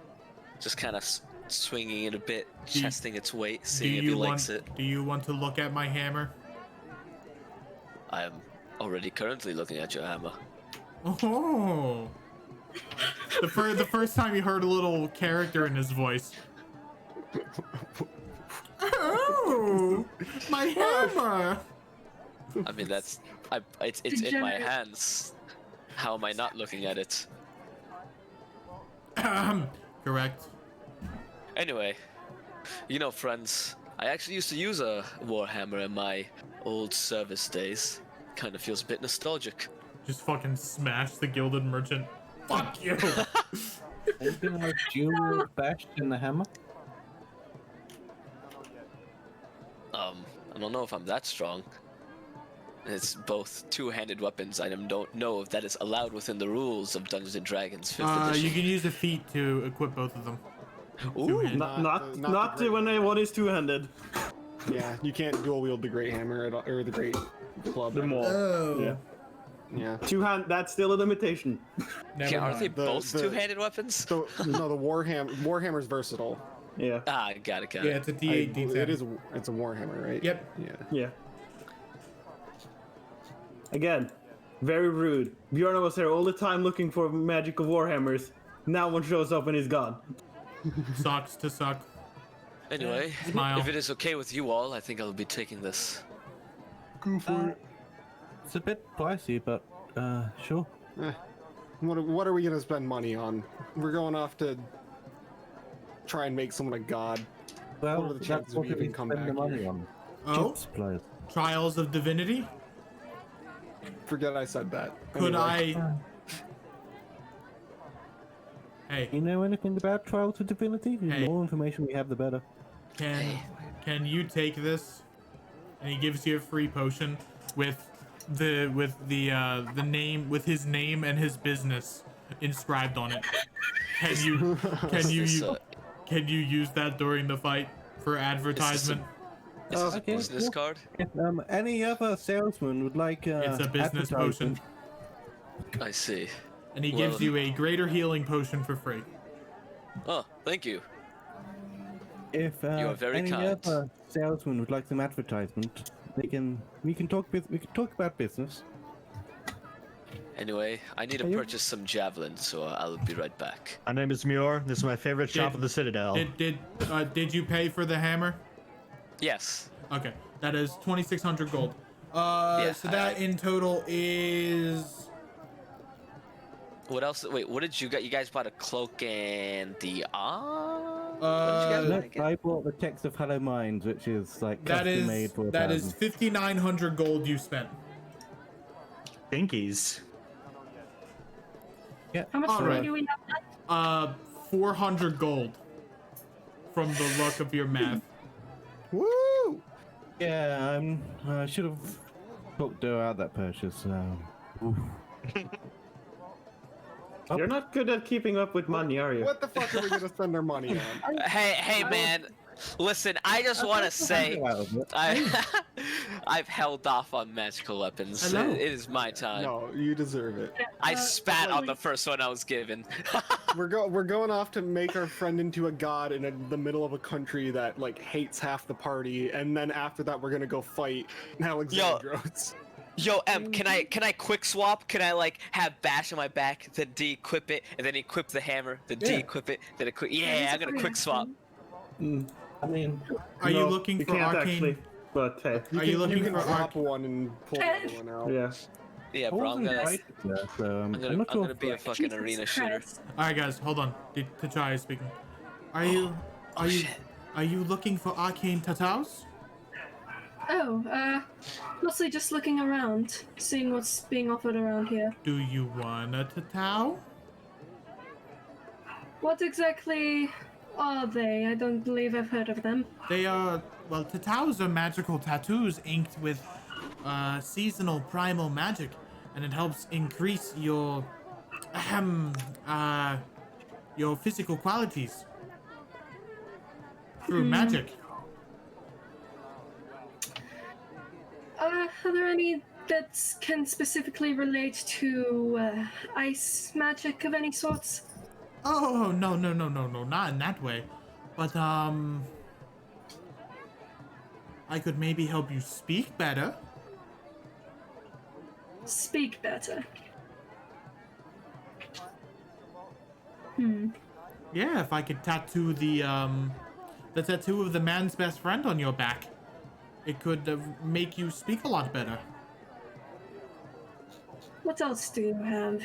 just kind of swinging it a bit, Do- testing its weight, Do seeing if he you likes want? it. Do you want to look at my hammer? I am already currently looking at your hammer. Oh. The first time you heard a little character in his voice. Oh, my hammer! I mean, it's in my Degenerate. hands. How am I not looking at it? Correct. Anyway, you know, friends, I actually used to use a warhammer in my old service days. Kind of feels a bit nostalgic. Just fucking smash the gilded merchant. Fuck you. Anything like jewel bashed in the hammer? I don't know if I'm that strong. It's both two-handed weapons. I don't know if that is allowed within the rules of Dungeons and Dragons 5th edition. You can use a feat to equip both of them. Ooh, Two-handed. Not the when great- one is two-handed. Yeah, you can't dual wield the great hammer at all, or the great club. The more. Oh. Yeah. Yeah. Two-hand. That's still a limitation. Never aren't they mind. both the- two-handed weapons? No, the Warhammer's versatile. Yeah. Ah, got it. Yeah, it's a D8, D10. It's a Warhammer, right? Yep. Yeah. Yeah. Again, very rude. Bjorn was there all the time looking for magical warhammers. Now one shows up and he's gone. Sucks to suck. Anyway, Smile. if it is okay with you all, I think I'll be taking this. Go for it. It's a bit pricey, but sure. What are we gonna spend money on? We're going off to try and make someone a god. Well, What are the that's chances what we even we come spend the back money here? on. Oh, Job supplies. Trials of Divinity? Forget I said that. Could Anyway. I... Hey, You know anything about Trials of Divinity? The Hey. more information we have, the better. can you take this? And he gives you a free potion with the name, with his name and his business inscribed on it. Can you Is this, use that during the fight for advertisement? Is this a okay, business cool. card? If any other salesman would like It's a business potion. advertisement, I see. And he Well- gives you a greater healing potion for free. Oh, thank you. if are very any kind. other salesman would like some advertisement, we can talk about business. Anyway, I need to Are you- purchase some javelins, so I'll be right back. My name is Muir. This is my favorite shop Did- in the Citadel. Did you pay for the hammer? Yes. Okay, that is 2,600 gold. Yeah, So that in total is What else? Wait, what did you get? You guys bought a cloak and the what did you Uh, guys buy Look, again? I bought the text of Hello Minds, which is like that custom is made for that is 1,000. 5,900 gold you spent. Dinkies. Yeah. How much All money right. do we have left? 400 gold. From the look of your math. Woo! Yeah, I should have talked about that purchase. Oof. You're not good at keeping up with money, are you? What the fuck are we gonna spend our money on? Hey, man. Listen, I just want to say, Out of it. I've held off on magical weapons. Hello. It is my time. No, you deserve it. I spat on the first one I was given. We're going off to make our friend into a god in the middle of a country that like hates half the party, and then after that we're gonna go fight Alexandros. Yo, M, can I quick swap? Can I like have bash on my back, then de-equip it, and then equip the hammer, then Yeah. de-equip it, then equip? Yeah, I'm gonna quick swap. I mean, Are you No, looking you for can't arcane? actually, but hey, Are you looking you can for drop one and pull the other one out? yeah. Yeah, I bro, I'm wasn't gonna, invited there, so I'm I'm gonna, not I'm sure gonna if be a fucking Jesus arena shooter. Christ. All right, guys, hold on. T'Challa is speaking. Are you shit. are you looking for arcane tattoos? Oh, mostly just looking around, seeing what's being offered around here. Do you want a tattoo? What exactly are they? I don't believe I've heard of them. They are, well, tattoos are magical tattoos inked with seasonal primal magic, and it helps increase your physical qualities through magic. Are there any that can specifically relate to ice magic of any sorts? Oh, no, not in that way. But, I could maybe help you speak better. Speak better. Yeah, if I could tattoo the tattoo of the man's best friend on your back, it could make you speak a lot better. What else do you have?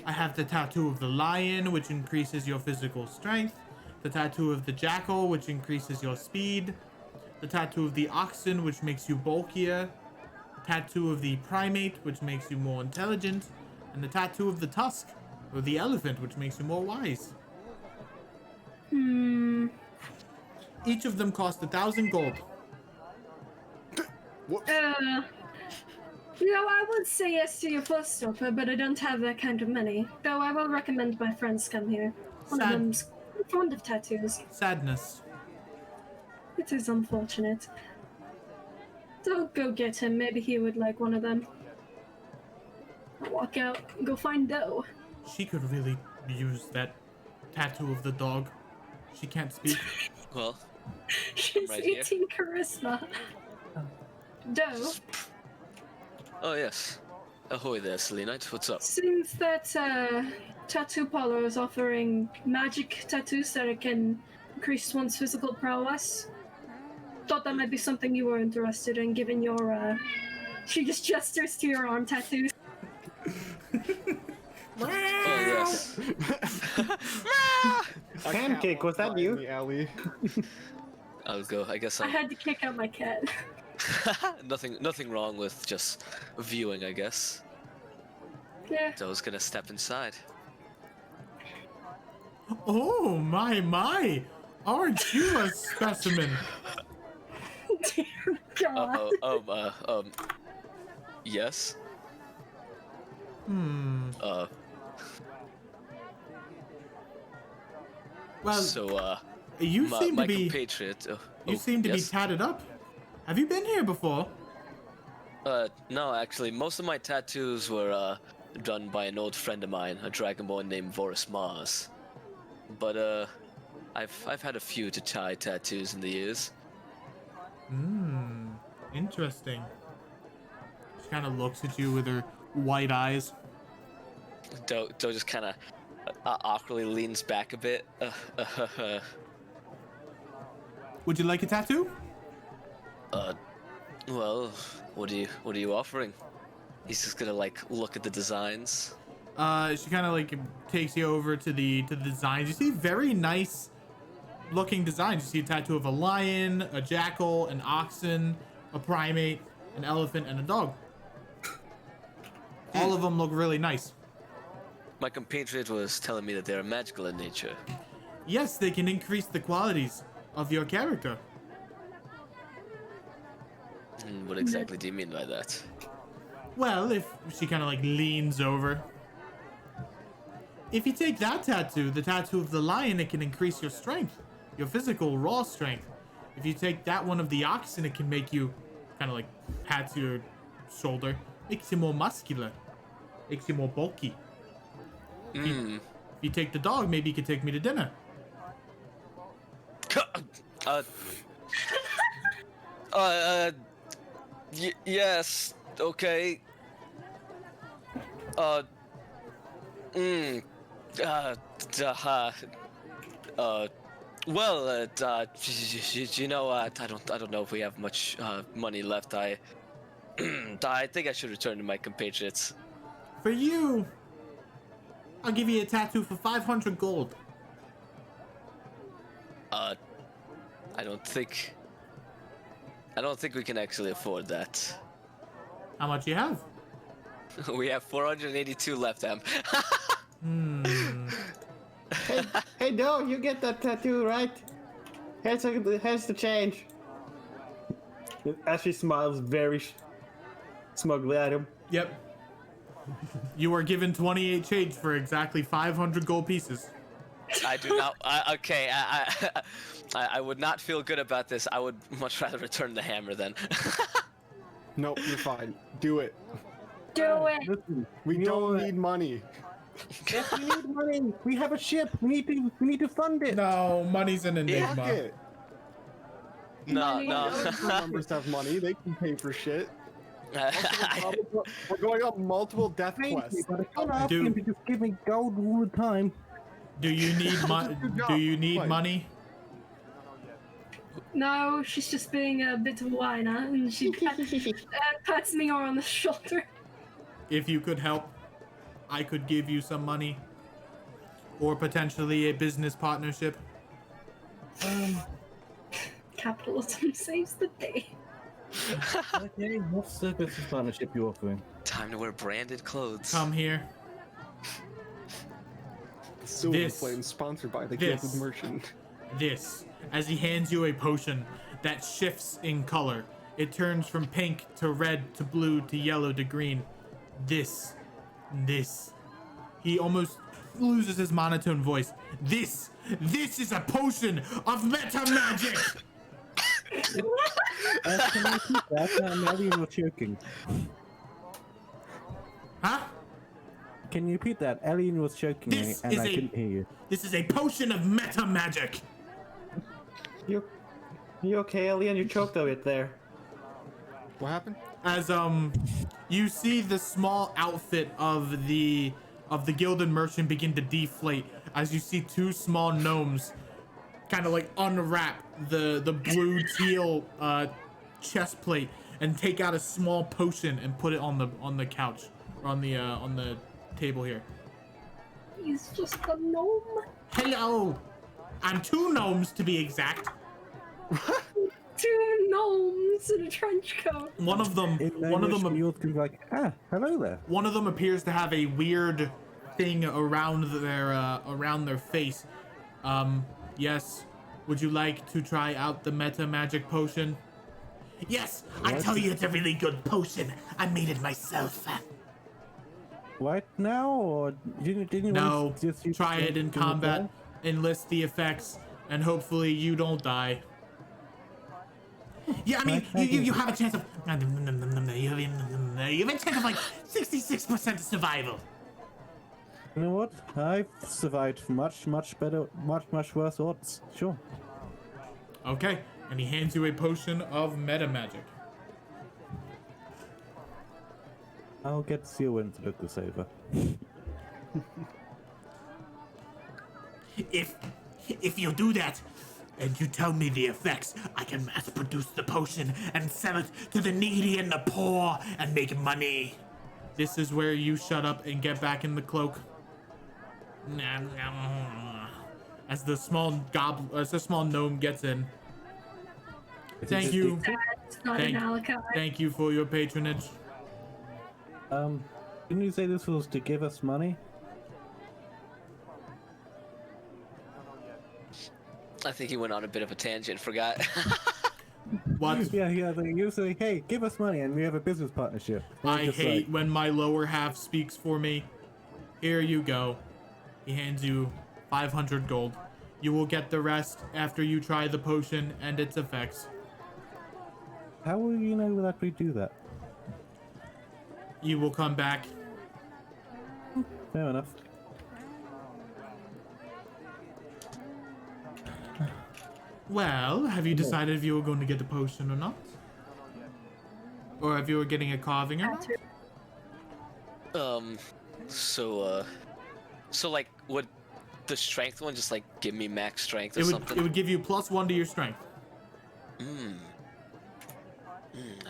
I have the tattoo of the lion, which increases your physical strength. The tattoo of the jackal, which increases your speed. The tattoo of the oxen, which makes you bulkier. Tattoo of the primate, which makes you more intelligent. And the tattoo of the tusk, or the elephant, which makes you more wise. Each of them cost 1,000 gold. I would say yes to your first offer, but I don't have that kind of money. Though I will recommend my friends come here. One of Sad. them's fond of tattoos. Sadness. It is unfortunate. Don't go get him. Maybe he would like one of them. I'll walk out and go find Doe. She could really use that tattoo of the dog. She can't speak. Well, She's right here. 18 charisma. Doe, oh yes. Ahoy there, Selenite. What's up? seems that tattoo parlor is offering magic tattoos that can increase one's physical prowess. Thought that might be something you were interested in, given your she just gestures to your arm tattoos. Oh yes. A Pancake, cat was that walked by you? in the alley. I'll go. I guess I I'll. had to kick out my cat. Nothing wrong with just viewing, I guess. Yeah. So I was gonna step inside. Oh, my. Aren't you a specimen? Dear God. Yes. Well, So you my, seem my to be compatriot. you seem to yes? be tatted up. Have you been here before? No, actually, most of my tattoos were done by an old friend of mine, a dragonborn named Vorus Mars. But I've had a few to tie tattoos in the years. Interesting. She kind of looks at you with her white eyes. Do just kind of awkwardly leans back a bit. Would you like a tattoo? Well, what are you offering? He's just gonna like look at the designs. She kind of like takes you over to the designs. You see very nice looking designs. You see a tattoo of a lion, a jackal, an oxen, a primate, an elephant, and a dog. All of them look really nice. My compatriot was telling me that they're magical in nature. Yes, they can increase the qualities of your character. What exactly do you mean by that? Well, if she kind of like leans over. If you take that tattoo, the tattoo of the lion, it can increase your strength, your physical raw strength. If you take that one of the oxen, it can make you kind of like pats your shoulder, makes you more muscular, makes you more bulky. If you take the dog, maybe you could take me to dinner. Yes, okay. Well, you know, I don't know if we have much money left. I think I should return to my compatriots. For you, I'll give you a tattoo for 500 gold. I don't think we can actually afford that. How much you have? We have 482 left, Em. Hey, dog, you get that tattoo, right? Here's the change. As she smiles very smugly at him. Yep. You are given 28 change for exactly 500 gold pieces. I do not. Okay, I would not feel good about this. I would much rather return the hammer then. Nope, you're fine. Do it. Do it. Listen, We don't need money. yes, we need money. We have a ship. We need to fund it. No, money's an Fuck enigma. it. No. The members have money. They can pay for shit. We're going on multiple death Thank quests. you, but I can't ask Dude. him to just give me gold all the time. Do you need money? Do you need money? No, she's just being a bit of a whiner, and she pats me on the shoulder. If you could help, I could give you some money. Or potentially a business partnership. Capitalism saves the day. Okay, what's the business partnership you're offering? Time to wear branded clothes. Come here. Silver This. Flame sponsored by the This. Gilded Merchant. This, as he hands you a potion that shifts in color. It turns from pink to red to blue to yellow to green. This. He almost loses his monotone voice. This is a potion of meta magic. Can you repeat that? Maybe you're choking. Huh? Can you repeat that? Alien was choking me This and is I a- couldn't hear you. This is a potion of meta magic. You okay, Alien? You choked a bit there. What happened? As you see the small outfit of the Gilded Merchant begin to deflate as you see two small gnomes kind of like unwrap the blue teal chest plate and take out a small potion and put it on the couch or on the table here. He's just a gnome. Hello, I'm two gnomes to be exact. Two gnomes in a trench coat. One of them yours can be like, hello there. One of them appears to have a weird thing around their face. Yes. Would you like to try out the meta magic potion? Yes, I tell you it's a really good potion. I made it myself. Right now, or didn't you No, want to just use try it in the combat, enlist the effects, and hopefully you don't die. Yeah, I mean, you have a chance of you have a chance of like 66% survival. You know what? I've survived much better, much worse odds. Sure. Okay, and he hands you a potion of meta magic. I'll get Silwen to look this over. If you do that, and you tell me the effects, I can mass produce the potion and sell it to the needy and the poor and make money. This is where you shut up and get back in the cloak. As the small gnome gets in. Thank you. That's not an Alakai. Thank you for your patronage. Didn't you say this was to give us money? I think he went on a bit of a tangent. Forgot. What? Yeah. You say, hey, give us money, and we have a business partnership. And I just hate like, when my lower half speaks for me. Here you go. He hands you 500 gold. You will get the rest after you try the potion and its effects. How will you know that we do that? You will come back. Fair enough. Well, have you decided if you were going to get the potion or not? Or if you were getting a carving or not? So like, would the strength one just like give me max strength or It something? would give you +1 to your strength. I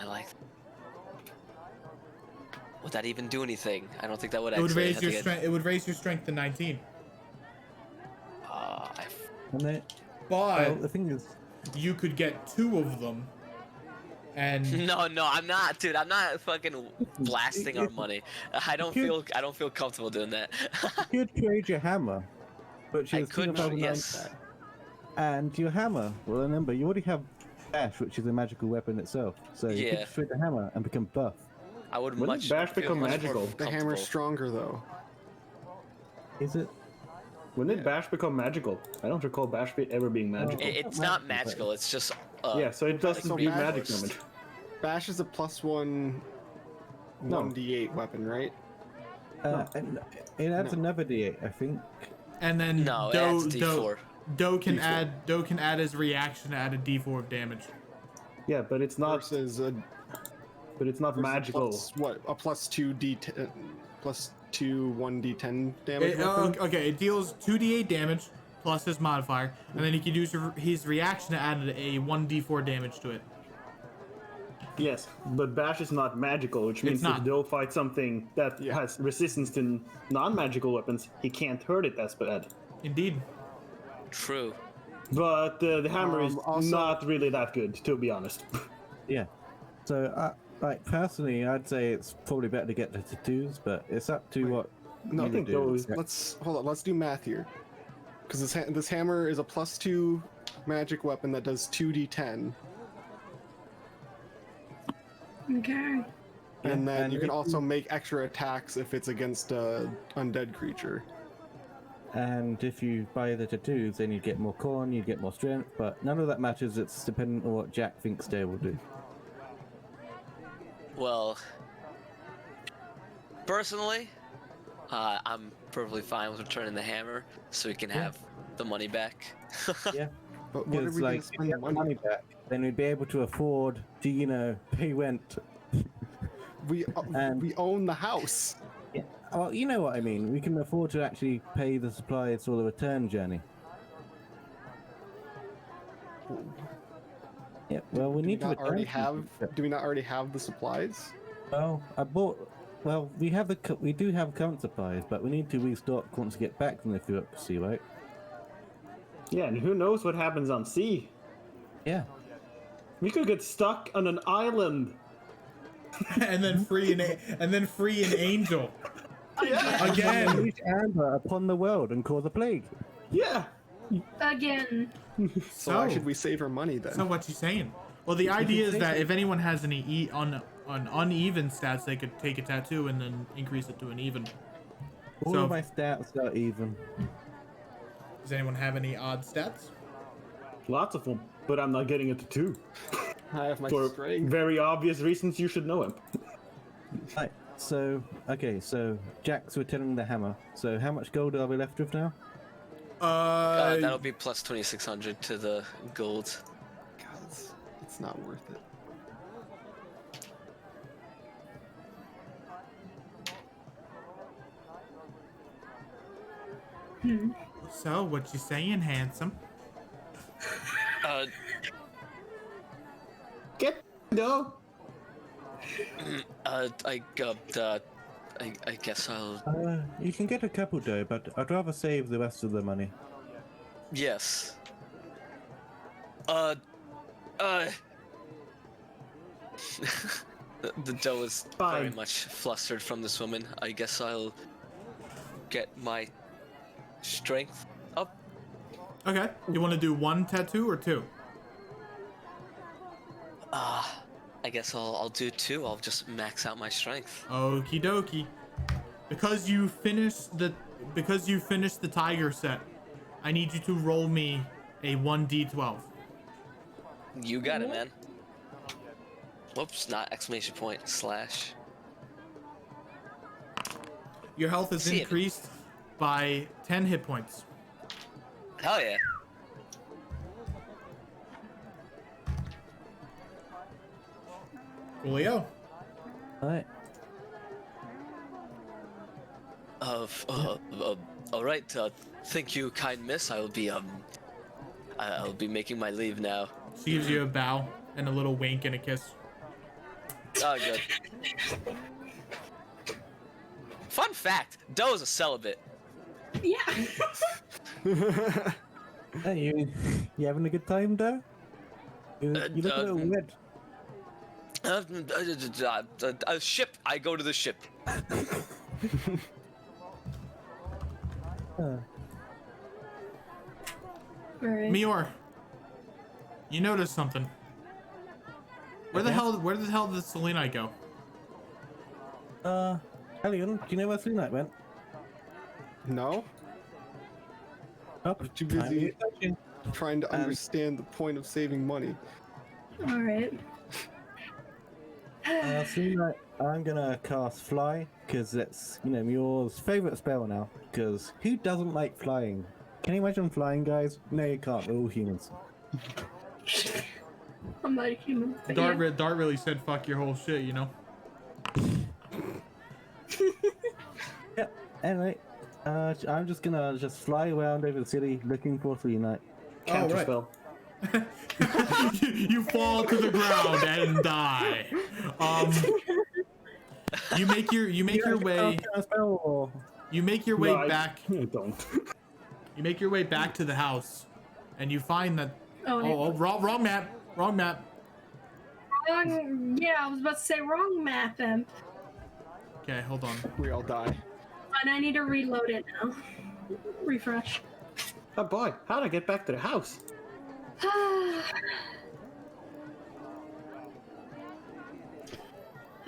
like that. Would that even do anything? I don't think that would It would actually raise have your to get- strength. It would raise your strength to 19. And then, But the thing is, you could get 2 of them. And No, I'm not, dude. I'm not fucking blasting our money. I don't feel comfortable doing that. you could trade your hammer, which I is could, 2,009, yes. and your hammer. Well, remember, you already have bash, which is a magical weapon itself. So you Yeah. could trade the hammer and become buff. I would When much. did Bash feel become much more magical? The hammer's comfortable. stronger though. Is it? When did Bash become magical? I don't recall Bash ever being magical. It's not magical. It's just. Yeah, so it doesn't so do Bash- magic damage. Bash is a +1 No. 1d8 weapon, right? And it adds another D8, I think. and then No, it adds D4. Doe can add his reaction to add a D4 of damage. Yeah, but it's not. Versus a But it's not magical. a +2 d10 +2 1d10 damage weapon? Okay, it deals 2d8 damage plus his modifier, and then he can use his reaction to add a 1d4 damage to it. Yes, but Bash is not magical, which means not. if Doe fights something that has resistance to non-magical weapons, he can't hurt it as bad. Indeed. True. But the hammer is Also- not really that good, to be honest. Yeah. So, like, personally, I'd say it's probably better to get the tattoos, but it's up to what No, you I think do. those- Let's hold on. Let's do math here, because this hammer is a +2 magic weapon that does 2d10, Okay. and then and you can if also make extra attacks if it's against a undead creature. And if you buy the tattoos, then you get more corn, you get more strength, but none of that matters. It's dependent on what Jack thinks Dale will do. Well, personally, I'm perfectly fine with returning the hammer, so we can have the money back. Yeah. But what are Because, we like, gonna if spend we the have the money? money back, then we'd be able to afford to, pay rent. We and- we own the house. Yeah. Well, you know what I mean. We can afford to actually pay the supplies for the return journey. Yeah. Well, we Do we need to not already return. have? Do we not already have the supplies? Well, I bought. Well, we have we do have current supplies, but we need to restock once we get back from the Sea, right? Yeah, and who knows what happens on sea? Yeah. We could get stuck on an island. and then free an angel. Again. Unleash Amber upon the world and cause a plague. Yeah. Again. So why should we save our money then? So what you saying? Well, the idea is that if anyone has any on uneven stats, they could take a tattoo and then increase it to an even. All So- of my stats are even. Does anyone have any odd stats? Lots of them, but I'm not getting a tattoo. I have my For strength. very obvious reasons, you should know him. Right. So so Jack's returning the hammer. So how much gold are we left with now? That'll be plus 2,600 to the gold. God, it's not worth it. So, what you saying, handsome? Uh, Get dough. I guess I'll. You can get a couple dough, but I'd rather save the rest of the money. Yes. The dough is very Fine. much flustered from this woman. I guess I'll get my strength up. Okay. You want to do 1 tattoo or 2? I guess I'll do 2. I'll just max out my strength. Okie dokie. Because you finished the tiger set, I need you to roll me a 1d12. You got it, man. Whoops, not exclamation point, slash. Your health is See it. increased by 10 hit points. Hell yeah. Julio. Alright. All right. Thank you, kind miss. I'll be making my leave now. She gives you a bow and a little wink and a kiss. Oh, good. Fun fact: Doe is a celibate. Yeah. Hey, you having a good time, though? You look a little red. A ship. I go to the ship. Alright. Mior, you notice something. Where the hell did Selenite go? Elion, do you know where Selenite went? No? Up. I'm too busy trying to understand the point of saving money. Alright. Selenite, I'm gonna cast Fly, because that's, Mior's favorite spell now. Because who doesn't like flying? Can you imagine flying, guys? No, you can't. We're all humans. I'm not a human. But Dart, yeah. Dart really said fuck your whole shit, you know? Yeah. Anyway, I'm just gonna fly around over the city looking for Selenite. Counter right. spell. You fall to the ground and die. You make your way. You make your way No, back. I don't. You make your way back to the house, and you find that. Oh, Wrong map. Wrong map. yeah, I was about to say wrong map, Okay, hold on. We all die. and I need to reload it now. Refresh. Oh boy, how'd I get back to the house?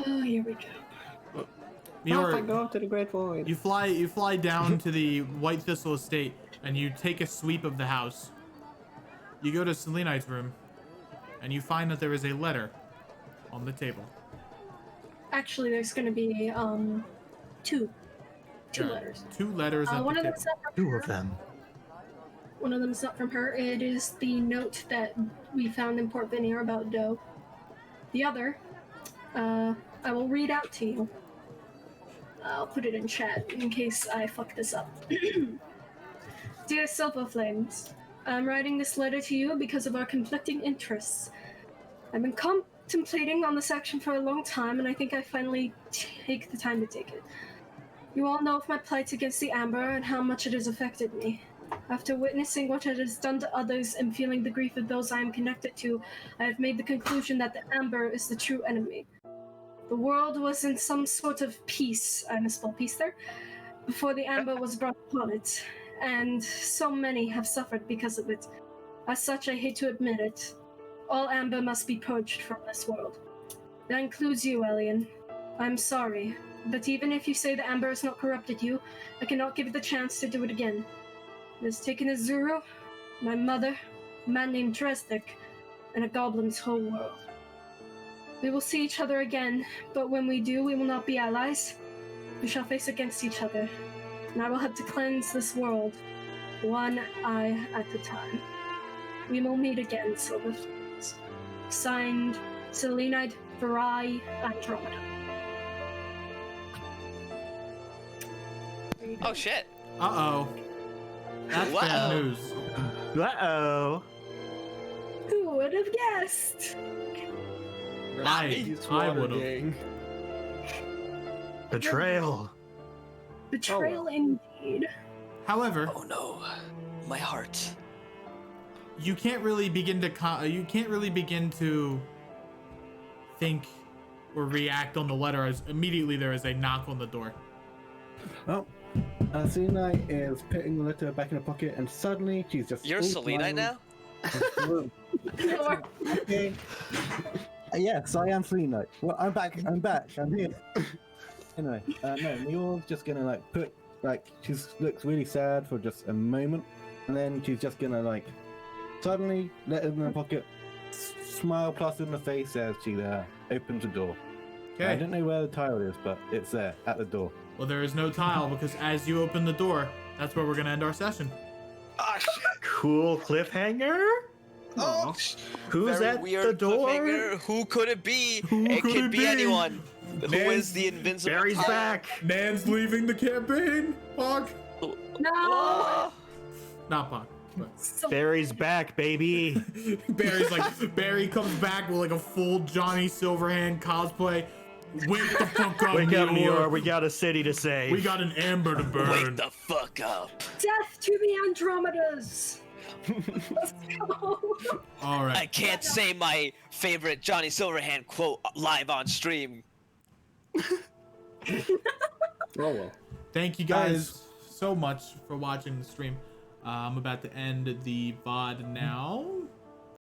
Oh, here we go. How if I go to the Great Void? You fly down to the White Thistle estate, and you take a sweep of the house. You go to Selenite's room, and you find that there is a letter on the table. Actually, there's gonna be two Yeah, letters. 2 letters at One the of table. them's not from Two her. of them. One of them's not from her. It is the note that we found in Port Veneer about Doe. The other, I will read out to you. I'll put it in chat in case I fuck this up. Dear Silver Flames, I'm writing this letter to you because of our conflicting interests. I've been contemplating on this action for a long time, and I think I finally take the time to take it. You all know of my plight against the Amber and how much it has affected me. After witnessing what it has done to others and feeling the grief of those I am connected to, I have made the conclusion that the Amber is the true enemy. The world was in some sort of peace, I misspelled peace there, before the Amber was brought upon it, and so many have suffered because of it. As such, I hate to admit it. All Amber must be purged from this world. That includes you, Elian. I'm sorry, but even if you say the Amber has not corrupted you, I cannot give it the chance to do it again. It has taken Azuru, my mother, a man named Dresdik, and a goblin's whole world. We will see each other again, but when we do, we will not be allies. We shall face against each other, and I will have to cleanse this world, one eye at a time. We will meet again, Silverflames. Signed, Selenite Virai Andromeda. Oh shit. Uh-oh. That's Wow. bad news. Uh-oh. Who would have guessed? He's I water would've. gang. Betrayal. Betrayal indeed. However, Oh no, my heart. you can't really begin to think or react on the letter as immediately there is a knock on the door. Oh, Selenite is putting the letter back in her pocket, and suddenly she's just. You're all Selenite smiles. now? Okay. Yes, I am Selenite. Well, I'm back. I'm here. Anyway, no, Muir's just gonna she looks really sad for just a moment, and then she's just gonna suddenly let it in her pocket, smile plastered on her face as she opens the door. Okay. I don't know where the tile is, but it's there at the door. Well, there is no tile because as you open the door, that's where we're gonna end our session. Ah, shit. Cool cliffhanger? Oh, Who's very at weird the door? cliffhanger. Who could it be? Who It could could it be be? anyone. Who Man, is the invincible? Barry's Tyler? back. Nan's leaving the campaign. Pog. No! Oh, Not Pog. But So Barry's back, baby. Barry comes back with a full Johnny Silverhand cosplay. Wake the fuck up, Wake up, Muir. Muir. We got a city to save. We got an amber to burn. wake the fuck up. death to the Andromedas! Let's go! All right. I can't say my favorite Johnny Silverhand quote live on stream. Oh well. Thank you guys so much for watching the stream. I'm about to end the VOD now.